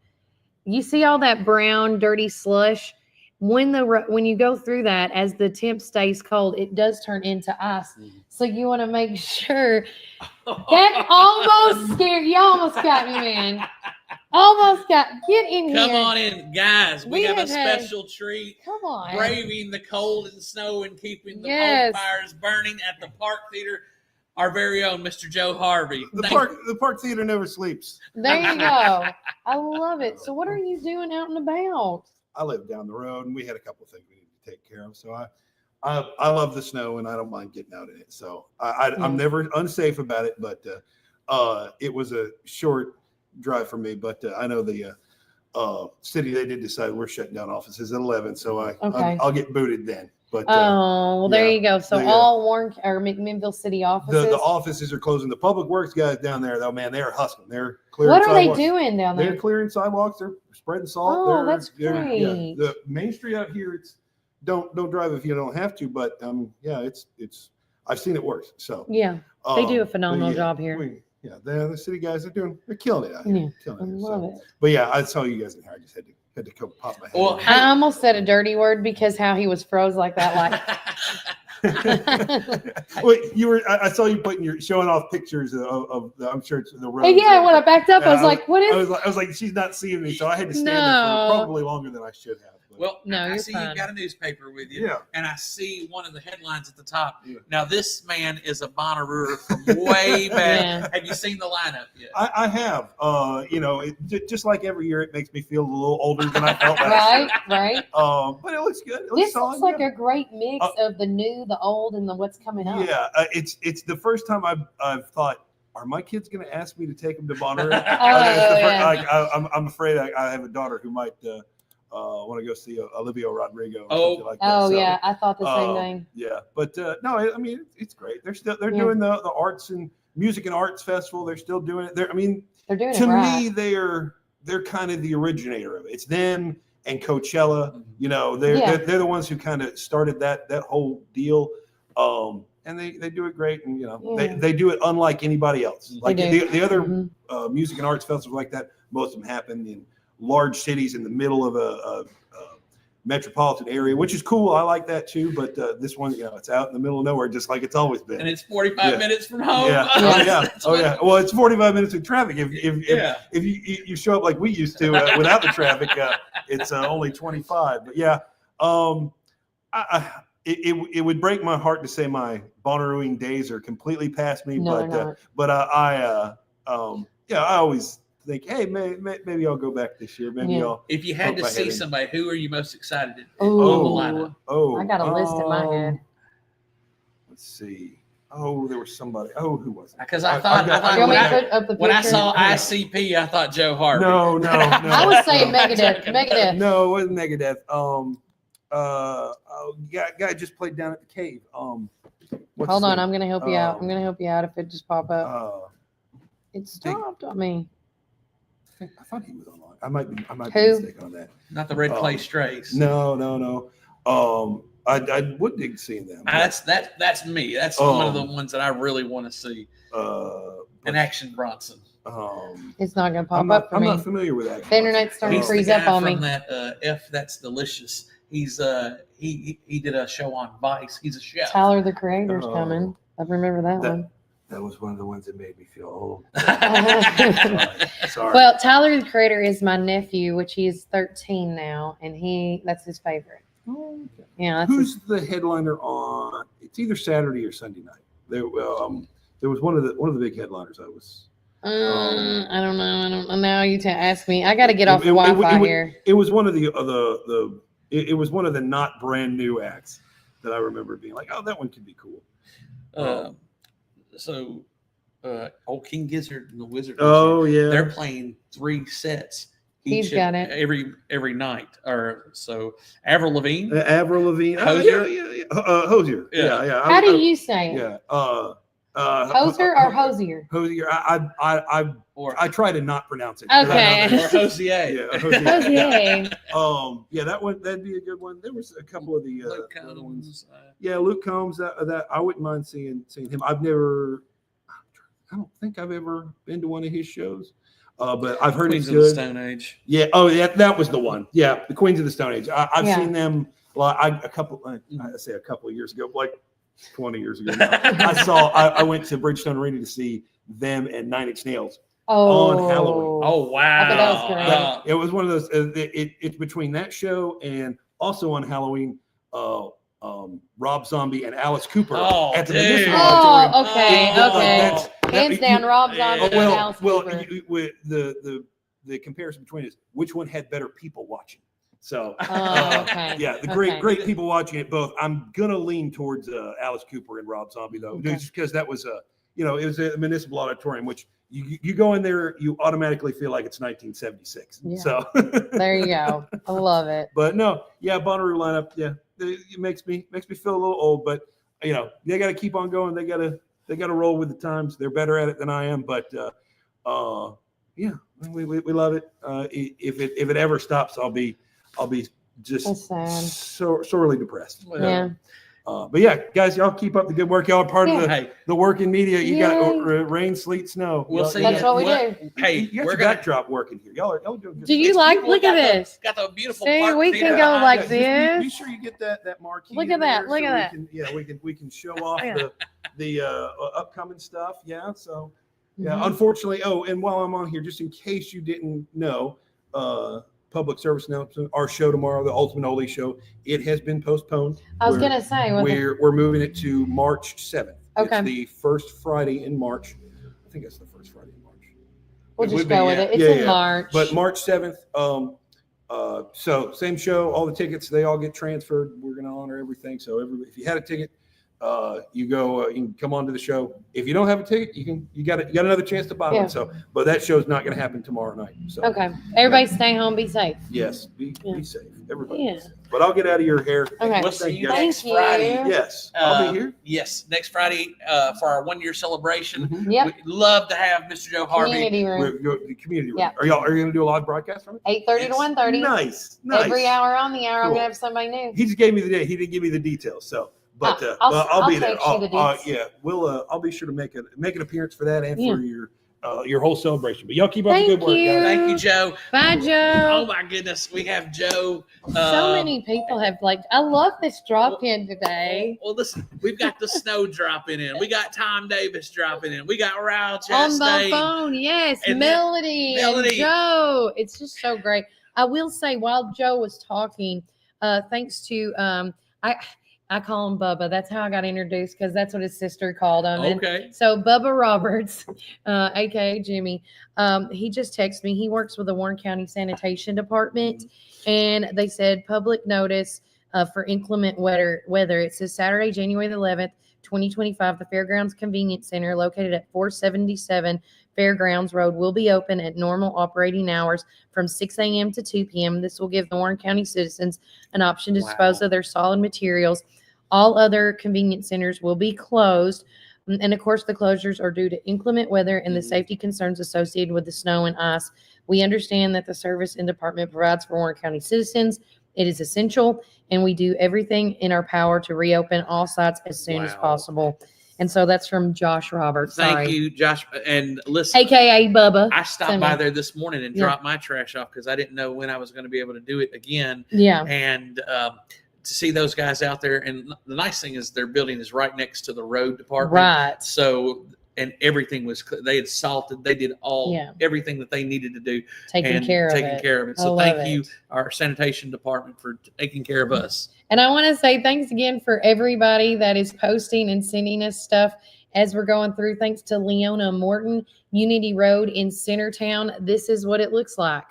You see all that brown, dirty slush? When you go through that, as the temp stays cold, it does turn into ice. So you want to make sure. That almost scared you. Almost got me, man. Get in here. Come on in, guys. We have a special treat. Come on. Braving the cold and snow and keeping the home fires burning at the Park Theater. Our very own Mr. Joe Harvey. The Park Theater never sleeps. There you go. I love it. So what are you doing out and about? I live down the road, and we had a couple of things we needed to take care of. So I love the snow and I don't mind getting out in it. So I'm never unsafe about it, but it was a short drive for me. But I know the city, they did decide we're shutting down offices at 11, so I'll get booted then. But well, there you go. So all Warren or McMinnville city offices. The offices are closing. The public works guys down there, though, man, they are hustling. They're clearing. What are sidewalks. they doing down there? They're clearing sidewalks. They're spreading salt. Oh, that's great. Yeah, the main street out here, it's don't drive if you don't have to. But it's I've seen it worse. So yeah, they do a phenomenal job here. The city guys they're killing it out here. Yeah, I love it. But yeah, I saw you guys in here. I just had to come pop my head. Well, I almost said a dirty word because how he was froze like that, Well, I saw you showing off pictures of the, I'm sure it's the road. Yeah, when I backed up, I was like, "What is?" I was like, she's not seeing me, so I had to stand there for probably longer than I should have. But. Well, no, I you're see fine. you've got a newspaper with you, and I see one of the headlines at the top. Yeah. Now, this man is a Bonnaroo from way back. Have you seen the lineup yet? I have. Just like every year, it makes me feel a little older than I felt last year. Right. But it looks good. This looks like a great mix of the new, the old, and the what's coming up. Yeah, it's the first time I've thought, are my kids going to ask me to take them to Bonnaroo? I'm afraid I have a daughter who might want to go see Olivia Rodrigo. Or something like that. Yeah, I thought the same thing. Yeah, but no, I mean it's great. They're doing the arts and music and arts festival. They're still doing it. They're doing it. To me, they're kind of the originator of it. It's them and Coachella. They're the ones who kind of started that whole deal. And they do it great, and they do it unlike anybody else. Like the other music and arts festivals like that, most of them happen in large cities in the middle of a metropolitan area, which is cool. I like that too. But this one, it's out in the middle of nowhere, just like it's always been. And it's 45 minutes from home. Yeah. Oh yeah. Well, it's 45 minutes of traffic. If you show up like we used to without the traffic, it's only 25. But yeah, it would break my heart to say my Bonnarooing days are completely past me. But I always think, hey, maybe I'll go back this year. Maybe I'll. If you had to see somebody, who are you most excited to on the lineup? I got a list in my head. Let's see. Oh, there was somebody. Oh, who was it? Because I thought when I saw ICP, I thought Joe Harvey. No. I was saying Megadeth. No, it wasn't Megadeth. Guy just played down at the cave. Hold on, I'm gonna help you out. I'm gonna help you out if it just pop up. It stopped on me. I thought he was online. I might be mistaken on that. Not the Red Clay Strays. No. I would dig seeing them. That's me. That's one of the ones that I really want to see. An Action Bronson. It's not gonna pop up for me. I'm not familiar with that. The internet's starting to freeze up on me. That That's Delicious. He's he did a show on Vice. He's a chef. Tyler the Creator's coming. I remember that one. That was one of the ones that made me feel old. Sorry. Well, Tyler the Creator is my nephew, which he is 13 now, and that's his favorite. Oh, okay. Yeah. Who's the headliner on? It's either Saturday or Sunday night. There was one of the big headliners. I don't know. Now you ask me. I got to get off Wi-Fi here. It was one of it was one of the not brand new acts that I remember being like, oh, that one could be cool. Old King Gizzard and the Wizard. Oh yeah, they're playing 3 sets. He's got it every night or so. Avril Lavigne. Hosier. Hosier. Yeah. How do you say it? Yeah. Hoser or Hosier? Hosier. I try to not pronounce it. Okay. Or Hosier. Yeah. Hosier. That'd be a good one. There was a couple of the Luke other Combs. ones. Luke Combs. That I wouldn't mind seeing him. I don't think I've ever been to one of his shows. But I've heard Queens he's good. of the Stone Age. Yeah. Oh, yeah. That was the one. Yeah, the Queens of the Stone Age. I've seen them. A couple of years ago, like 20 years ago. Now. I went to Bridgestone Arena to see them and 9 Inch Nails on Halloween. Oh wow! I thought that was great. It was one of those. It's between that show and also on Halloween. Rob Zombie and Alice Cooper at the Municipal Auditorium. Oh, okay. Hands down, Rob Zombie and Alice Cooper. The comparison between is which one had better people watching. So, okay. yeah, the Okay. great people watching it both. I'm gonna lean towards Alice Cooper and Rob Zombie though, Okay. just because that was it was a municipal auditorium, which you go in there, you automatically feel like it's 1976. Yeah. So There you go. I love it. But no, yeah, Bonnaroo lineup, yeah, it makes me feel a little old, but they got to keep on going. They got to roll with the times. They're better at it than I am, but yeah, we love it. If it ever stops, I'll be just sorely depressed. Yeah. But yeah, guys, y'all keep up the good work. Y'all are part of the working media. You got rain, sleet, snow. We'll see. That's what we do. Hey, you got we're your gonna backdrop working here. Y'all are doing good. Do you look at this? Got the beautiful. See, park we theater can go behind like us. this. Be sure you get that marquee. Look at in that, there look so at we can show off Yeah. the upcoming stuff. Yeah. So yeah, Mhm. unfortunately. Oh, and while I'm on here, just in case you didn't know, public service announcement: our show tomorrow, the Ultimate Oldie Show, it has been postponed. I was gonna say, We're moving it to March 7th. Okay. It's the first Friday in March. I think it's the first Friday in March. we'll It just would be, go with yeah. it. It's Yeah, in yeah. March. But March 7th, so same show, all the tickets, they all get transferred. We're going to honor everything. So if you had a ticket, you can come on to the show. If you don't have a ticket, you got another chance to buy Yeah. one. So, but that show's not going to happen tomorrow night. So Okay. Everybody stay home, be safe. yes, be safe. Everybody. Yeah. Be safe. But I'll get out of your hair. Okay. We'll see you guys. next Thank Friday. you. Yes, I'll be here. Yes, next Friday for our 1 year celebration. Mhm. Yep. We'd love to have Mr. Joe Harvey. Community room. The community room. Yeah. Are you going to do a live broadcast from it? 8:30 to 1:30. Nice. Every hour on the hour, I'm Cool. gonna have somebody new. He just gave me the day. He didn't give me the details. So, but I'll be there. text you the deets. Yeah, I'll be sure to make an appearance for that and Yeah. for your whole celebration. But y'all keep up the Thank good work, you. guys. Thank you, Joe. Bye, Oh Joe. my goodness, we have Joe. So many people have I love this drop in today. Well, listen, we've got the snow dropping in. We got Tom Davis dropping in. We got Ryle On the Chastain. phone, yes, And Melody and Melody. Joe. It's just so great. I will say, while Joe was talking, thanks to I call him Bubba. That's how I got introduced because that's what his sister called him. And Okay. so Bubba Roberts, aka Jimmy, he just texted me. He works with the Warren County Sanitation Department, and they said public notice for inclement weather. It says Saturday, January the 11th, 2025. The Fairgrounds Convenience Center, located at 477 Fairgrounds Road, will be open at normal operating hours from 6 a.m. to 2 p.m. This will give the Warren County citizens an option to dispose of their solid materials. All other convenience centers will be closed. And of course, the closures are due to inclement weather and the safety concerns associated with the snow and ice. We understand that the service and department provides for Warren County citizens. It is essential, and we do everything in our power to reopen all sites as soon as possible. And so that's from Josh Roberts. Thank you, Josh. And listen, AKA Bubba. I stopped Send by me. there this morning and Yeah. dropped my trash off because I didn't know when I was going to be able to do it again. Yeah. And to see those guys out there, and the nice thing is their building is right next to the road department. Right. So, and everything was, they had salted, they did Yeah. everything that they needed to do. Taking care of it. So I thank love you, it. our sanitation department, for taking care of us. And I want to say thanks again for everybody that is posting and sending us stuff as we're going through. Thanks to Leona Morton, Unity Road in Centertown. This is what it looks like.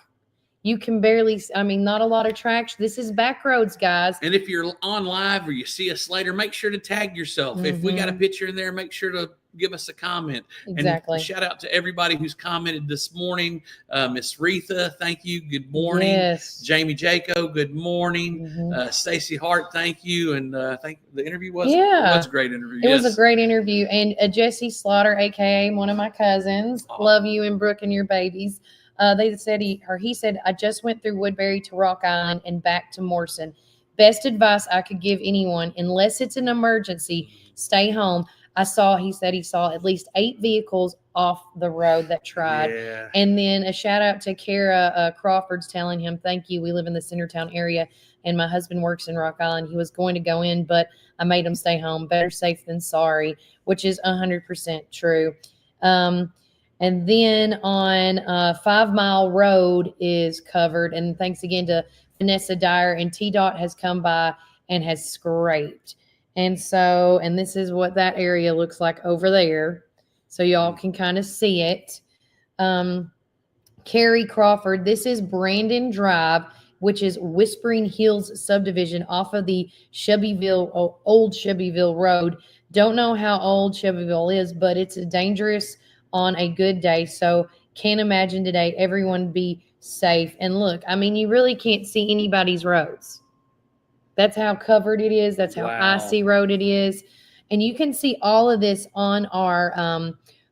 You can barely, not a lot of traction. This is back roads, guys. And if you're on live or you see us later, make sure to tag yourself. If we got a picture in there, make sure to give us a comment. Exactly. And shout out to everybody who's commented this morning. Miss Retha, thank you. Good morning. Yes. Jamie Jaco, good morning. Stacy Hart, thank you. And I think the interview was a great interview. It was a great interview. And Jesse Slaughter, aka one of my cousins, love you and Brooke and your babies. He said, I just went through Woodbury to Rock Island and back to Morrison. Best advice I could give anyone, unless it's an emergency, stay home. He said he saw at least 8 vehicles off the road that tried. Yeah. And then a shout out to Kara Crawford's telling him, thank you. We live in the Centertown area and my husband works in Rock Island. He was going to go in, but I made him stay home. Better safe than sorry, which is 100% true. And then on 5 Mile Road is covered. And thanks again to Vanessa Dyer, and TDOT has come by and has scraped. And this is what that area looks like over there. So y'all can kind of see it. Carrie Crawford, this is Brandon Drive which is Whispering Hills subdivision off of the old Shelbyville Road. Don't know how old Shelbyville is, but it's dangerous on a good day. So can't imagine today everyone be safe. And look, I mean, you really can't see anybody's roads. That's how covered it is. That's how icy road it is. And you can see all of this on our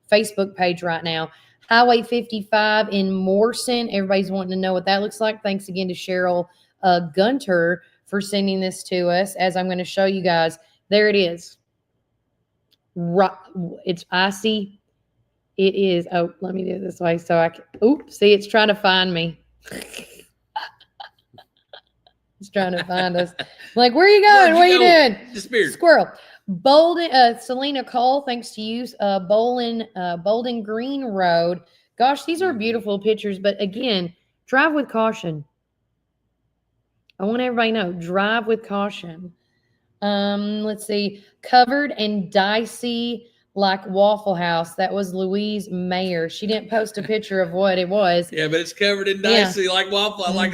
Facebook page right now. Highway 55 in Morrison. Everybody's wanting to know what that looks like. Thanks again to Cheryl Gunter for sending this to us. As I'm going to show you guys, there it is. Right, it's icy. It is. Oh, let me do it this way so I can. Oops, see, it's trying to find me. It's trying to find us. I'm like, where are you going? What are you doing? Disappeared. Squirrel. Bolden, Selena Cole, thanks to you. Bolden Green Road. Gosh, these are beautiful pictures, but again, drive with caution. I want everybody to know, drive with caution. Let's see. Covered and dicey like Waffle House. That was Louise Mayer. She didn't post a picture of what it was. Yeah, but it's covered in dicey like waffle, like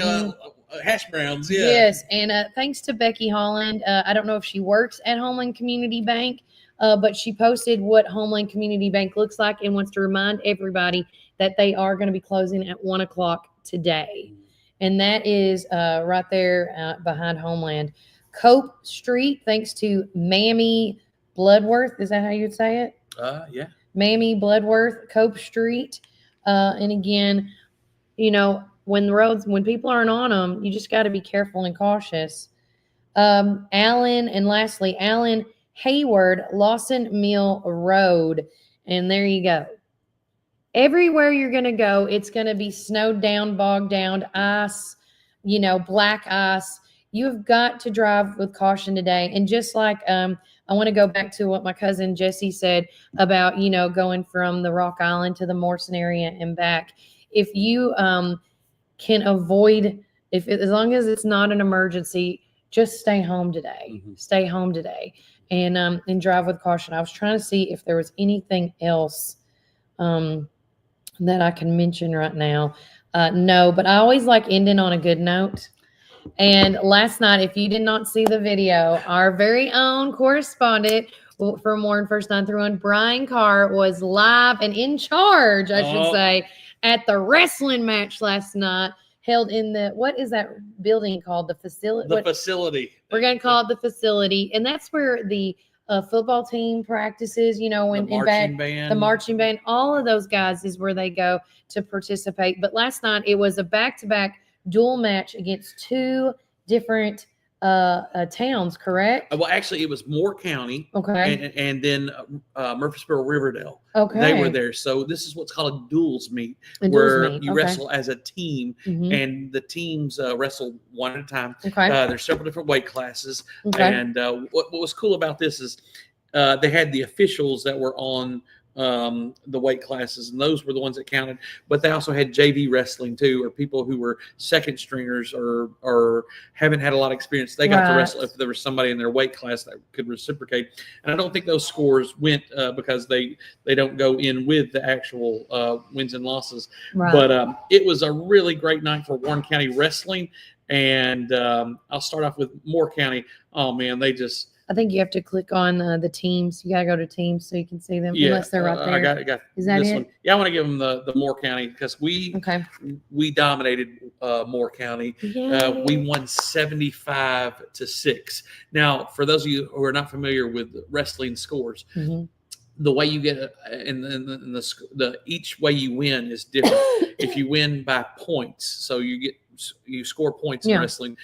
hash browns. Yeah. Yes, and thanks to Becky Holland. I don't know if she works at Homeland Community Bank, but she posted what Homeland Community Bank looks like and wants to remind everybody that they are going to be closing at 1 o'clock today. And that is right there behind Homeland. Cope Street, thanks to Mammy Bloodworth. Is that how you'd say it? Yeah. Mammy Bloodworth, Cope Street. And again, you know, when people aren't on them, you just got to be careful and cautious. Alan, and lastly, Alan Hayward, Lawson Mill Road. And there you go. Everywhere you're going to go, it's going to be snowed down, bogged down, ice, you know, black ice. You've got to drive with caution today. And just like, I want to go back to what my cousin Jesse said about, you know, going from the Rock Island to the Morrison area and back. If you can avoid, as long as it's not an emergency, just stay home today. Mm-hmm. Stay home today and drive with caution. I was trying to see if there was anything else that I can mention right now. No, but I always like ending on a good note. And last night, if you did not see the video, our very own correspondent for Warren First 931, Brian Carr, was live and in charge, I should say, at the wrestling match last night, held in the, what is that building called? The facility? The facility. We're going to call it the facility. And that's where the football team practices, you know, when the marching band, all of those guys is where they go to participate. But last night, it was a back-to-back dual match against two different towns, correct? Well, actually, it was Moore County. Okay. And then Murfreesboro, Riverdale. Okay. They were there. So this is what's called a duels meet, where you wrestle as a team, and the teams wrestle one at a time. Okay. There's several different weight classes. Okay. And what was cool about this is they had the officials that were on the weight classes, and those were the ones that counted. But they also had JV wrestling too, or people who were second stringers or haven't had a lot of experience. They got to wrestle if there was somebody in their weight class that could reciprocate. And I don't think those scores went because they don't go in with the actual wins and losses. Right. But it was a really great night for Warren County wrestling. And I'll start off with Moore County. Oh man, I think you have to click on the teams. You got to go to teams so you can see them, unless they're right there. I got Is that this it? one. Yeah, I want to give them the Moore County because we dominated Moore County. We won 75-6. Now, for those of you who are not familiar with wrestling scores, the way you get and the each way you win is different. If you win by points, so you score points in wrestling,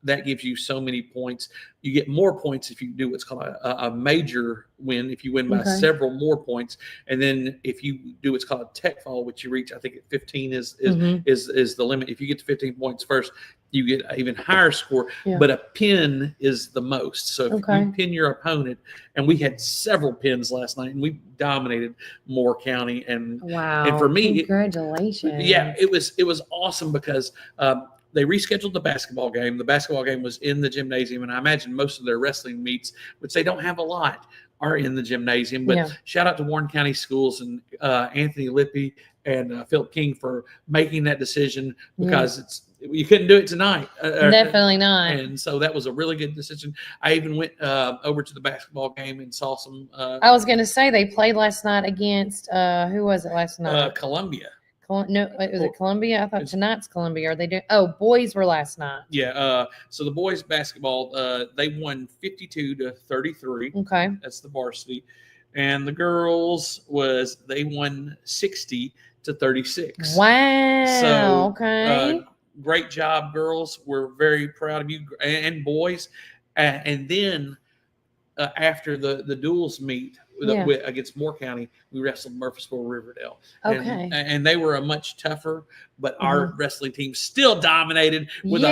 that gives you so many points. You get more points if you do what's called a major win, if you win by several more points. And then if you do what's called a tech fall, which you reach, I think at 15 is the limit. If you get to 15 points first, you get an even higher score, but a pin is the most. So if you pin your opponent, and we had several pins last night, and we dominated Moore County. And and for me, congratulations! It was awesome because they rescheduled the basketball game. The basketball game was in the gymnasium, and I imagine most of their wrestling meets, which they don't have a lot, are in the gymnasium. But shout out to Warren County Schools and Anthony Lippy and Philip King for making that decision, because you couldn't do it tonight. Definitely not. And so that was a really good decision. I even went over to the basketball game and saw some. I was going to say they played last night against who was it last night? Columbia. No, was it Columbia? I thought tonight's Columbia. Are they doing? Oh, boys were last night. Yeah. So the boys basketball, they won 52-33. Okay. That's the varsity, and the girls they won 60-36. Wow. So okay. Great job, girls. We're very proud of you, and boys. And then after the duels meet against Moore County, we wrestled Murfreesboro Riverdale. Okay. And they were a much tougher, but our wrestling team still dominated with a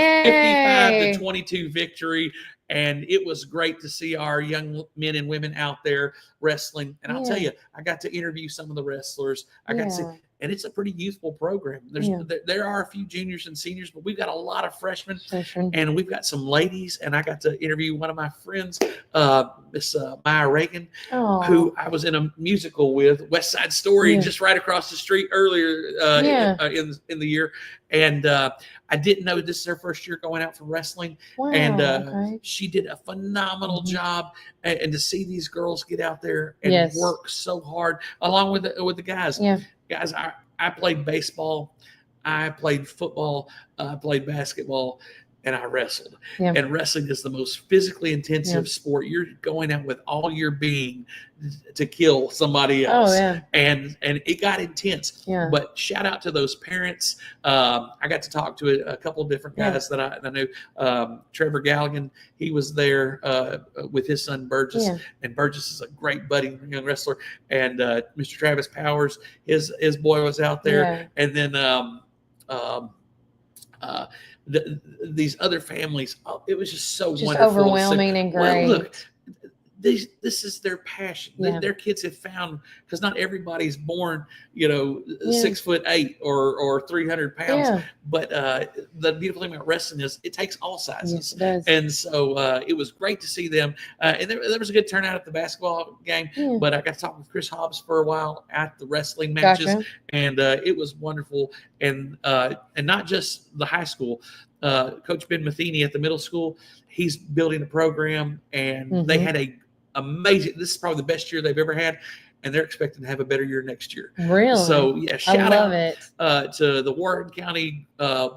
55-22 victory. And it was great to see our young men and women out there wrestling. And I'll tell you, I got to interview some of the wrestlers. I got to see, and it's a pretty youthful program. There are a few juniors and seniors, but we've got a lot of freshmen, and we've got some ladies. And I got to interview one of my friends, Miss Maya Reagan, who I was in a musical with, West Side Story, just right across the street earlier in the year. And I didn't know this is her first year going out for wrestling. Wow, and she did a phenomenal job. And to see these girls get out there and work so hard along with the guys. Yeah. Guys, I played baseball, I played football, I played basketball, and I wrestled. Yeah. And wrestling is the most physically intensive sport. You're going out with all your being to kill somebody else. And it got intense. Yeah. But shout out to those parents. I got to talk to a couple of different guys that I knew. Trevor Galligan, he was there with his son Burgess. Yeah. And Burgess is a great budding young wrestler. And Mr. Travis Powers, his boy was out there. Yeah. And then these other families, it was just so wonderful, overwhelming and great. Well, look, this is their passion. Their kids have found, because not everybody's born 6'8" or 300 pounds. But the beautiful thing about wrestling is it takes all sizes. Yes, it does. And so it was great to see them. And there was a good turnout at the basketball game. But I got to talk with Chris Hobbs for a while at the wrestling matches. Gotcha. And it was wonderful. And not just the high school. Coach Ben Matheny at the middle school, he's building a program, and they had amazing. This is probably the best year they've ever had, and they're expecting to have a better year next year. Really? So shout out to the Warren County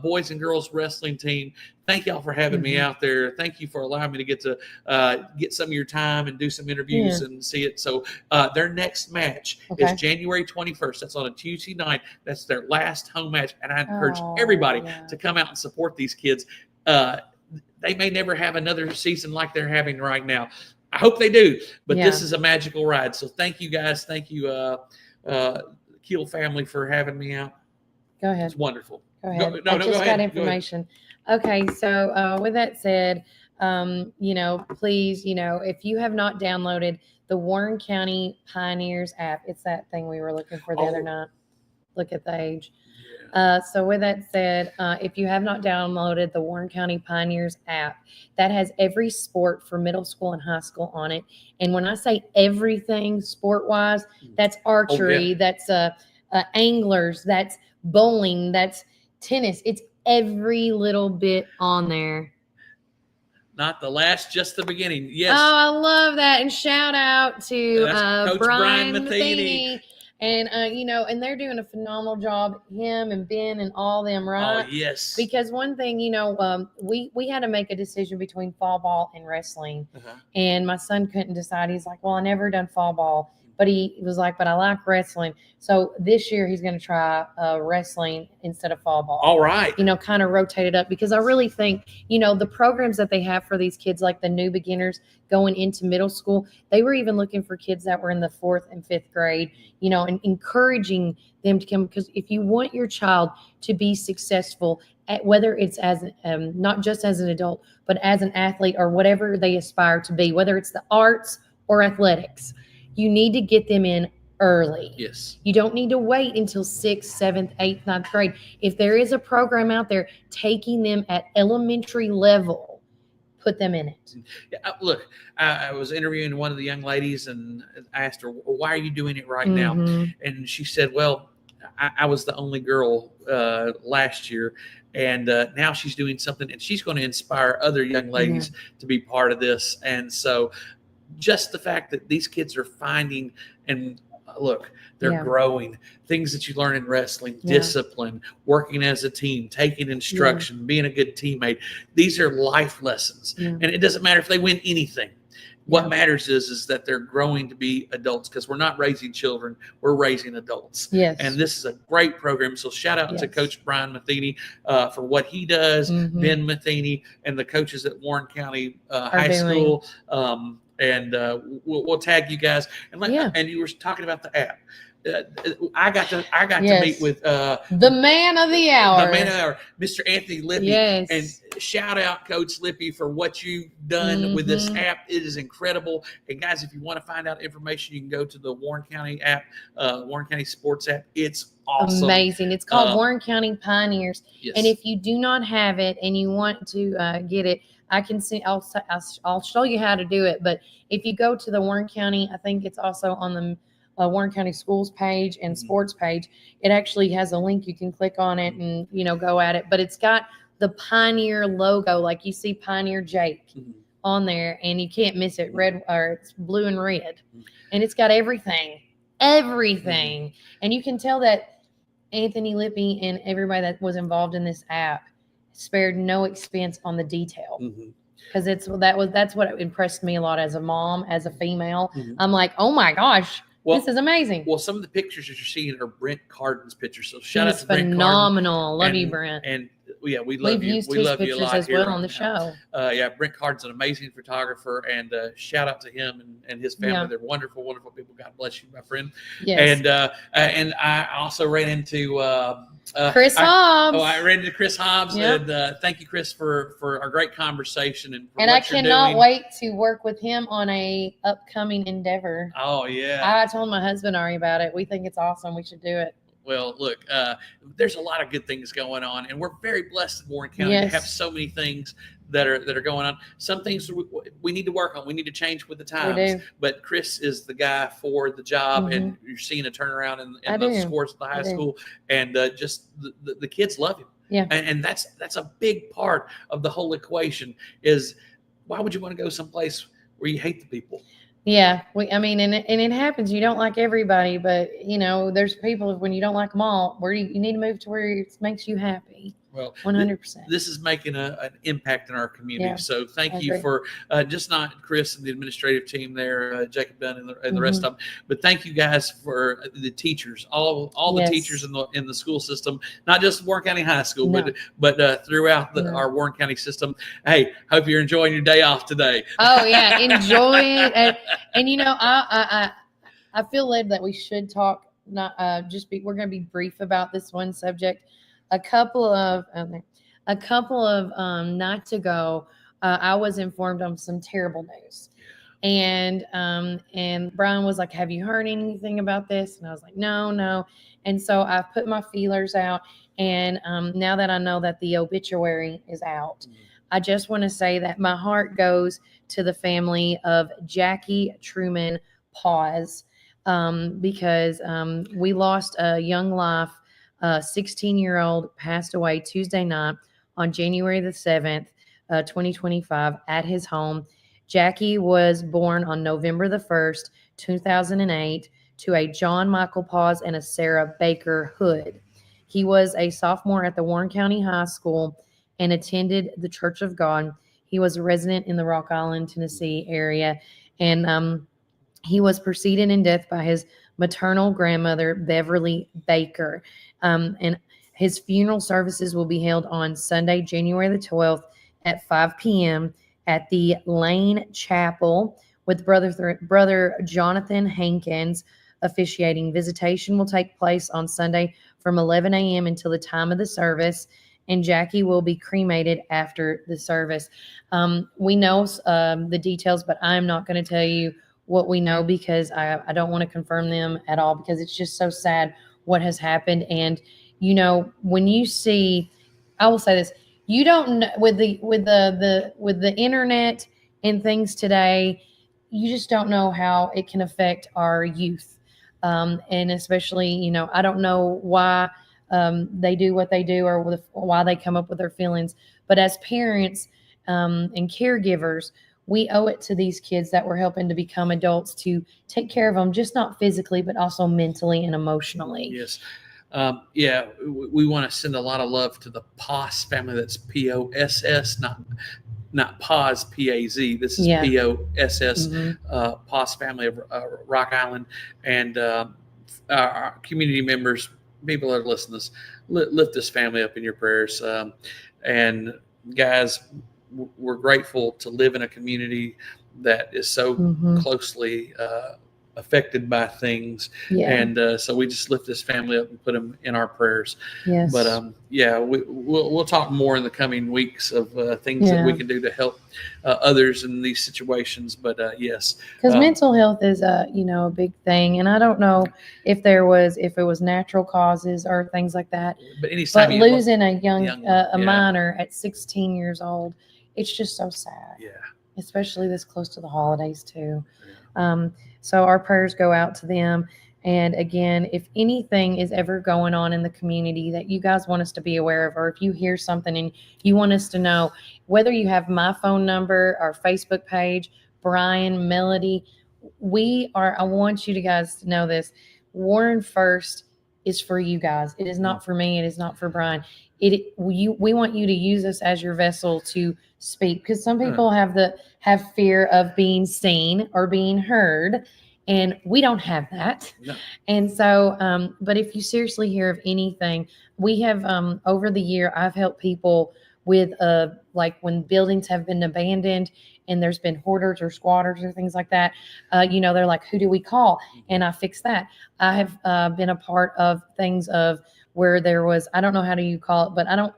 boys and girls wrestling team. Thank y'all for having me out there. Thank you for allowing me to get some of your time and do some interviews and see it. So their next match is January 21st. That's on a Tuesday night. That's their last home match, and I encourage everybody to come out and support these kids. They may never have another season like they're having right now. I hope they do, but this is a magical ride. So thank you guys. Thank you, Keel family, for having me out. Go ahead. It's wonderful. Go ahead. I just got information. Okay. So with that said, please, if you have not downloaded the Warren County Pioneers app, it's that thing we were looking for the other night. Look at the age. So with that said, if you have not downloaded the Warren County Pioneers app, that has every sport for middle school and high school on it. And when I say everything sport-wise, that's archery, that's anglers, that's bowling, that's tennis. It's every little bit on there. Not the last, just the beginning. Yes. Oh, I love that. And shout out to Coach Brian Matheny. And, and they're doing a phenomenal job, him and Ben and all them, right? Oh, yes. Because one thing, we had to make a decision between fall ball and wrestling. And my son couldn't decide. He's like, well, I never done fall ball. But he was like, but I like wrestling. So this year he's going to try wrestling instead of fall ball. All right. Kind of rotate it up, because I really think, the programs that they have for these kids, like the new beginners going into middle school, they were even looking for kids that were in the 4th and 5th grade, and encouraging them to come. Because if you want your child to be successful, whether it's as not just as an adult, but as an athlete or whatever they aspire to be, whether it's the arts or athletics, you need to get them in early. Yes. You don't need to wait until 6th, 7th, 8th, 9th grade. If there is a program out there taking them at elementary level, put them in it. Yeah, look, I was interviewing one of the young ladies and asked her, well, why are you doing it right now? And she said, well, I was the only girl last year, and now she's doing something, and she's going to inspire other young ladies to be part of this. And so just the fact that these kids are finding, and look, they're growing, things that you learn in wrestling, discipline, working as a team, taking instruction, being a good teammate. These are life lessons. And it doesn't matter if they win anything. What matters is that they're growing to be adults, because we're not raising children, we're raising adults. Yes. And this is a great program. So shout out to Coach Brian Matheny for what he does, Ben Matheny, and the coaches at Warren County High School. And we'll tag you guys. And and you were talking about the app. I got to meet with the man of the hour. The man of the hour, Mr. Anthony Lippy. Yes. And shout out Coach Lippy for what you've done with this app. It is incredible. And guys, if you want to find out information, you can go to the Warren County app, Warren County Sports app. It's awesome. Amazing. It's called Warren County Pioneers. Yes. And if you do not have it and you want to get it, I can see. I'll show you how to do it. But if you go to the Warren County, I think it's also on the Warren County Schools page and sports page. It actually has a link. You can click on it and go at it. But it's got the Pioneer logo, like you see Pioneer Jake on there, and you can't miss it. Red, or it's blue and red, and it's got everything, and you can tell that Anthony Lippy and everybody that was involved in this app spared no expense on the detail. Because that's what impressed me a lot as a mom, as a female. I'm like, oh my gosh. This is amazing. Well, some of the pictures that you're seeing are Brent Carden's pictures. So shout out to Brent Carden. Phenomenal. Love you, Brent. And we love you. Used we his love you a lot as here well on the show. Brent Carden's an amazing photographer, and shout out to him and his family. They're wonderful, wonderful people. God bless you, my friend. Yes. And I also ran into Chris Hobbs. I ran into Chris Hobbs, and thank you, Chris, for our great conversation and I cannot wait to work with him on a upcoming endeavor. Oh yeah, I told my husband Ari about it. We think it's awesome. We should do it. Well, look, there's a lot of good things going on, and we're very blessed in Warren County to have so many things that are going on. Some things we need to work on. We need to change with the times. We do. But Chris is the guy for the job, and you're seeing a turnaround in the scores at the high school, and just the kids love him. Yeah, and that's a big part of the whole equation. Is why would you want to go someplace where you hate the people? Yeah, and it happens. You don't like everybody, but there's people, when you don't like them all, where you need to move to where it makes you happy. Well, 100%. This is making an impact in our community. Yeah, so thank you for just not Chris and the administrative team there, Jacob Dunn and the rest of them, but thank you guys for the teachers, all the teachers in the school system, not just Warren County High School, but throughout our Warren County system. Hey, hope you're enjoying your day off today. Oh yeah, enjoy it. And I feel led that we should talk. Not we're going to be brief about this one subject. A couple of nights ago, I was informed of some terrible news, and Brian was like, "Have you heard anything about this?" And I was like, "No." And so I put my feelers out, and now that I know that the obituary is out, I just want to say that my heart goes to the family of Jackie Truman Pause, because we lost a young life. 16-year-old passed away Tuesday night on January the 7th, 2025 at his home. Jackie was born on November the 1st, 2008 to a John Michael Pause and a Sarah Baker Hood. He was a sophomore at the Warren County High School and attended the Church of God. He was a resident in the Rock Island, Tennessee area, and he was preceded in death by his maternal grandmother, Beverly Baker. And his funeral services will be held on Sunday, January the 12th at 5 p.m. at the Lane Chapel with Brother Jonathan Hankins officiating. Visitation will take place on Sunday from 11 a.m. until the time of the service, and Jackie will be cremated after the service. We know the details, but I'm not going to tell you what we know because I don't want to confirm them at all, because it's just so sad what has happened. And when you see, I will say this, you don't know, with the internet and things today, you just don't know how it can affect our youth. And especially, you know, I don't know why they do what they do or why they come up with their feelings. But as parents and caregivers, we owe it to these kids that we're helping to become adults to take care of them, just not physically, but also mentally and emotionally. Yes. Yeah, we want to send a lot of love to the POS family. That's POSS, not PAZ, PAZ. This is POSS, POS family of Rock Island, and our community members, people that are listening to this, lift this family up in your prayers. And guys, we're grateful to live in a community that is so closely affected by things, and so we just lift this family up and put them in our prayers. Yes. But we'll talk more in the coming weeks of things that we can do to help others in these situations. But yes, because mental health is a big thing, and I don't know if it was natural causes or things like that. But losing a young minor at 16 years old, it's just so sad. Yeah. Especially this close to the holidays too. So our prayers go out to them. And again, if anything is ever going on in the community that you guys want us to be aware of, or if you hear something and you want us to know, whether you have my phone number, our Facebook page, Brian, Melody, I want you guys to know this. Warren First is for you guys. It is not for me. It is not for Brian. We want you to use us as your vessel to speak, because some people have fear of being seen or being heard, and we don't have that. No. And so, but if you seriously hear of anything, we have over the year, I've helped people with like when buildings have been abandoned and there's been hoarders or squatters or things like that. They're like, who do we call? And I fix that. I have been a part of things of where there was, I don't know how do you call it, but I don't.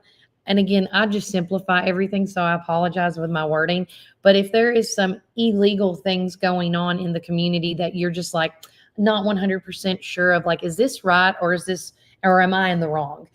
And again, I just simplify everything, so I apologize with my wording. But if there is some illegal things going on in the community that you're just like not 100% sure of, like, is this right or am I in the wrong?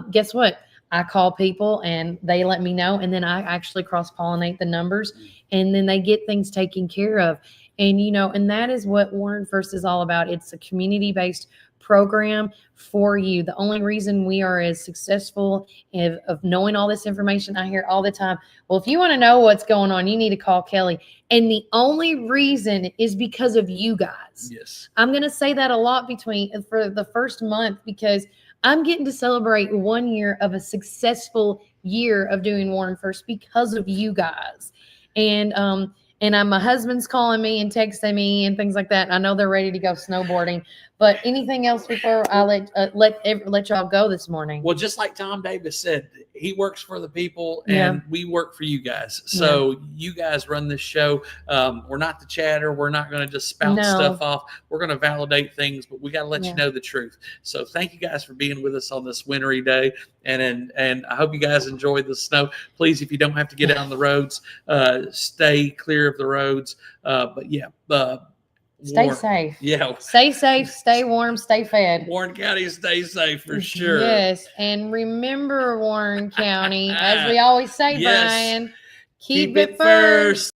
Guess what? I call people and they let me know, and then I actually cross-pollinate the numbers, and then they get things taken care of. And and that is what Warren First is all about. It's a community-based program for you. The only reason we are as successful of knowing all this information, I hear all the time, well, if you want to know what's going on, you need to call Kelly. And the only reason is because of you guys. Yes. I'm going to say that a lot for the first month, because I'm getting to celebrate 1 year of a successful year of doing Warren First because of you guys. And my husband's calling me and texting me and things like that. I know they're ready to go snowboarding. But anything else before I let y'all go this morning? Well, just like Tom Davis said, he works for the people, and we work for you guys. So you guys run this show. We're not the chatter. We're not going to just spout stuff off. We're going to validate things, but we got to let you know the truth. So thank you guys for being with us on this wintry day, and I hope you guys enjoyed the snow. Please, if you don't have to get out on the roads, stay clear of the roads. Stay safe. Yeah. Stay safe, stay warm, stay fed. Warren County, stay safe for sure. Yes. And remember, Warren County, as we always say, Brian, keep it first.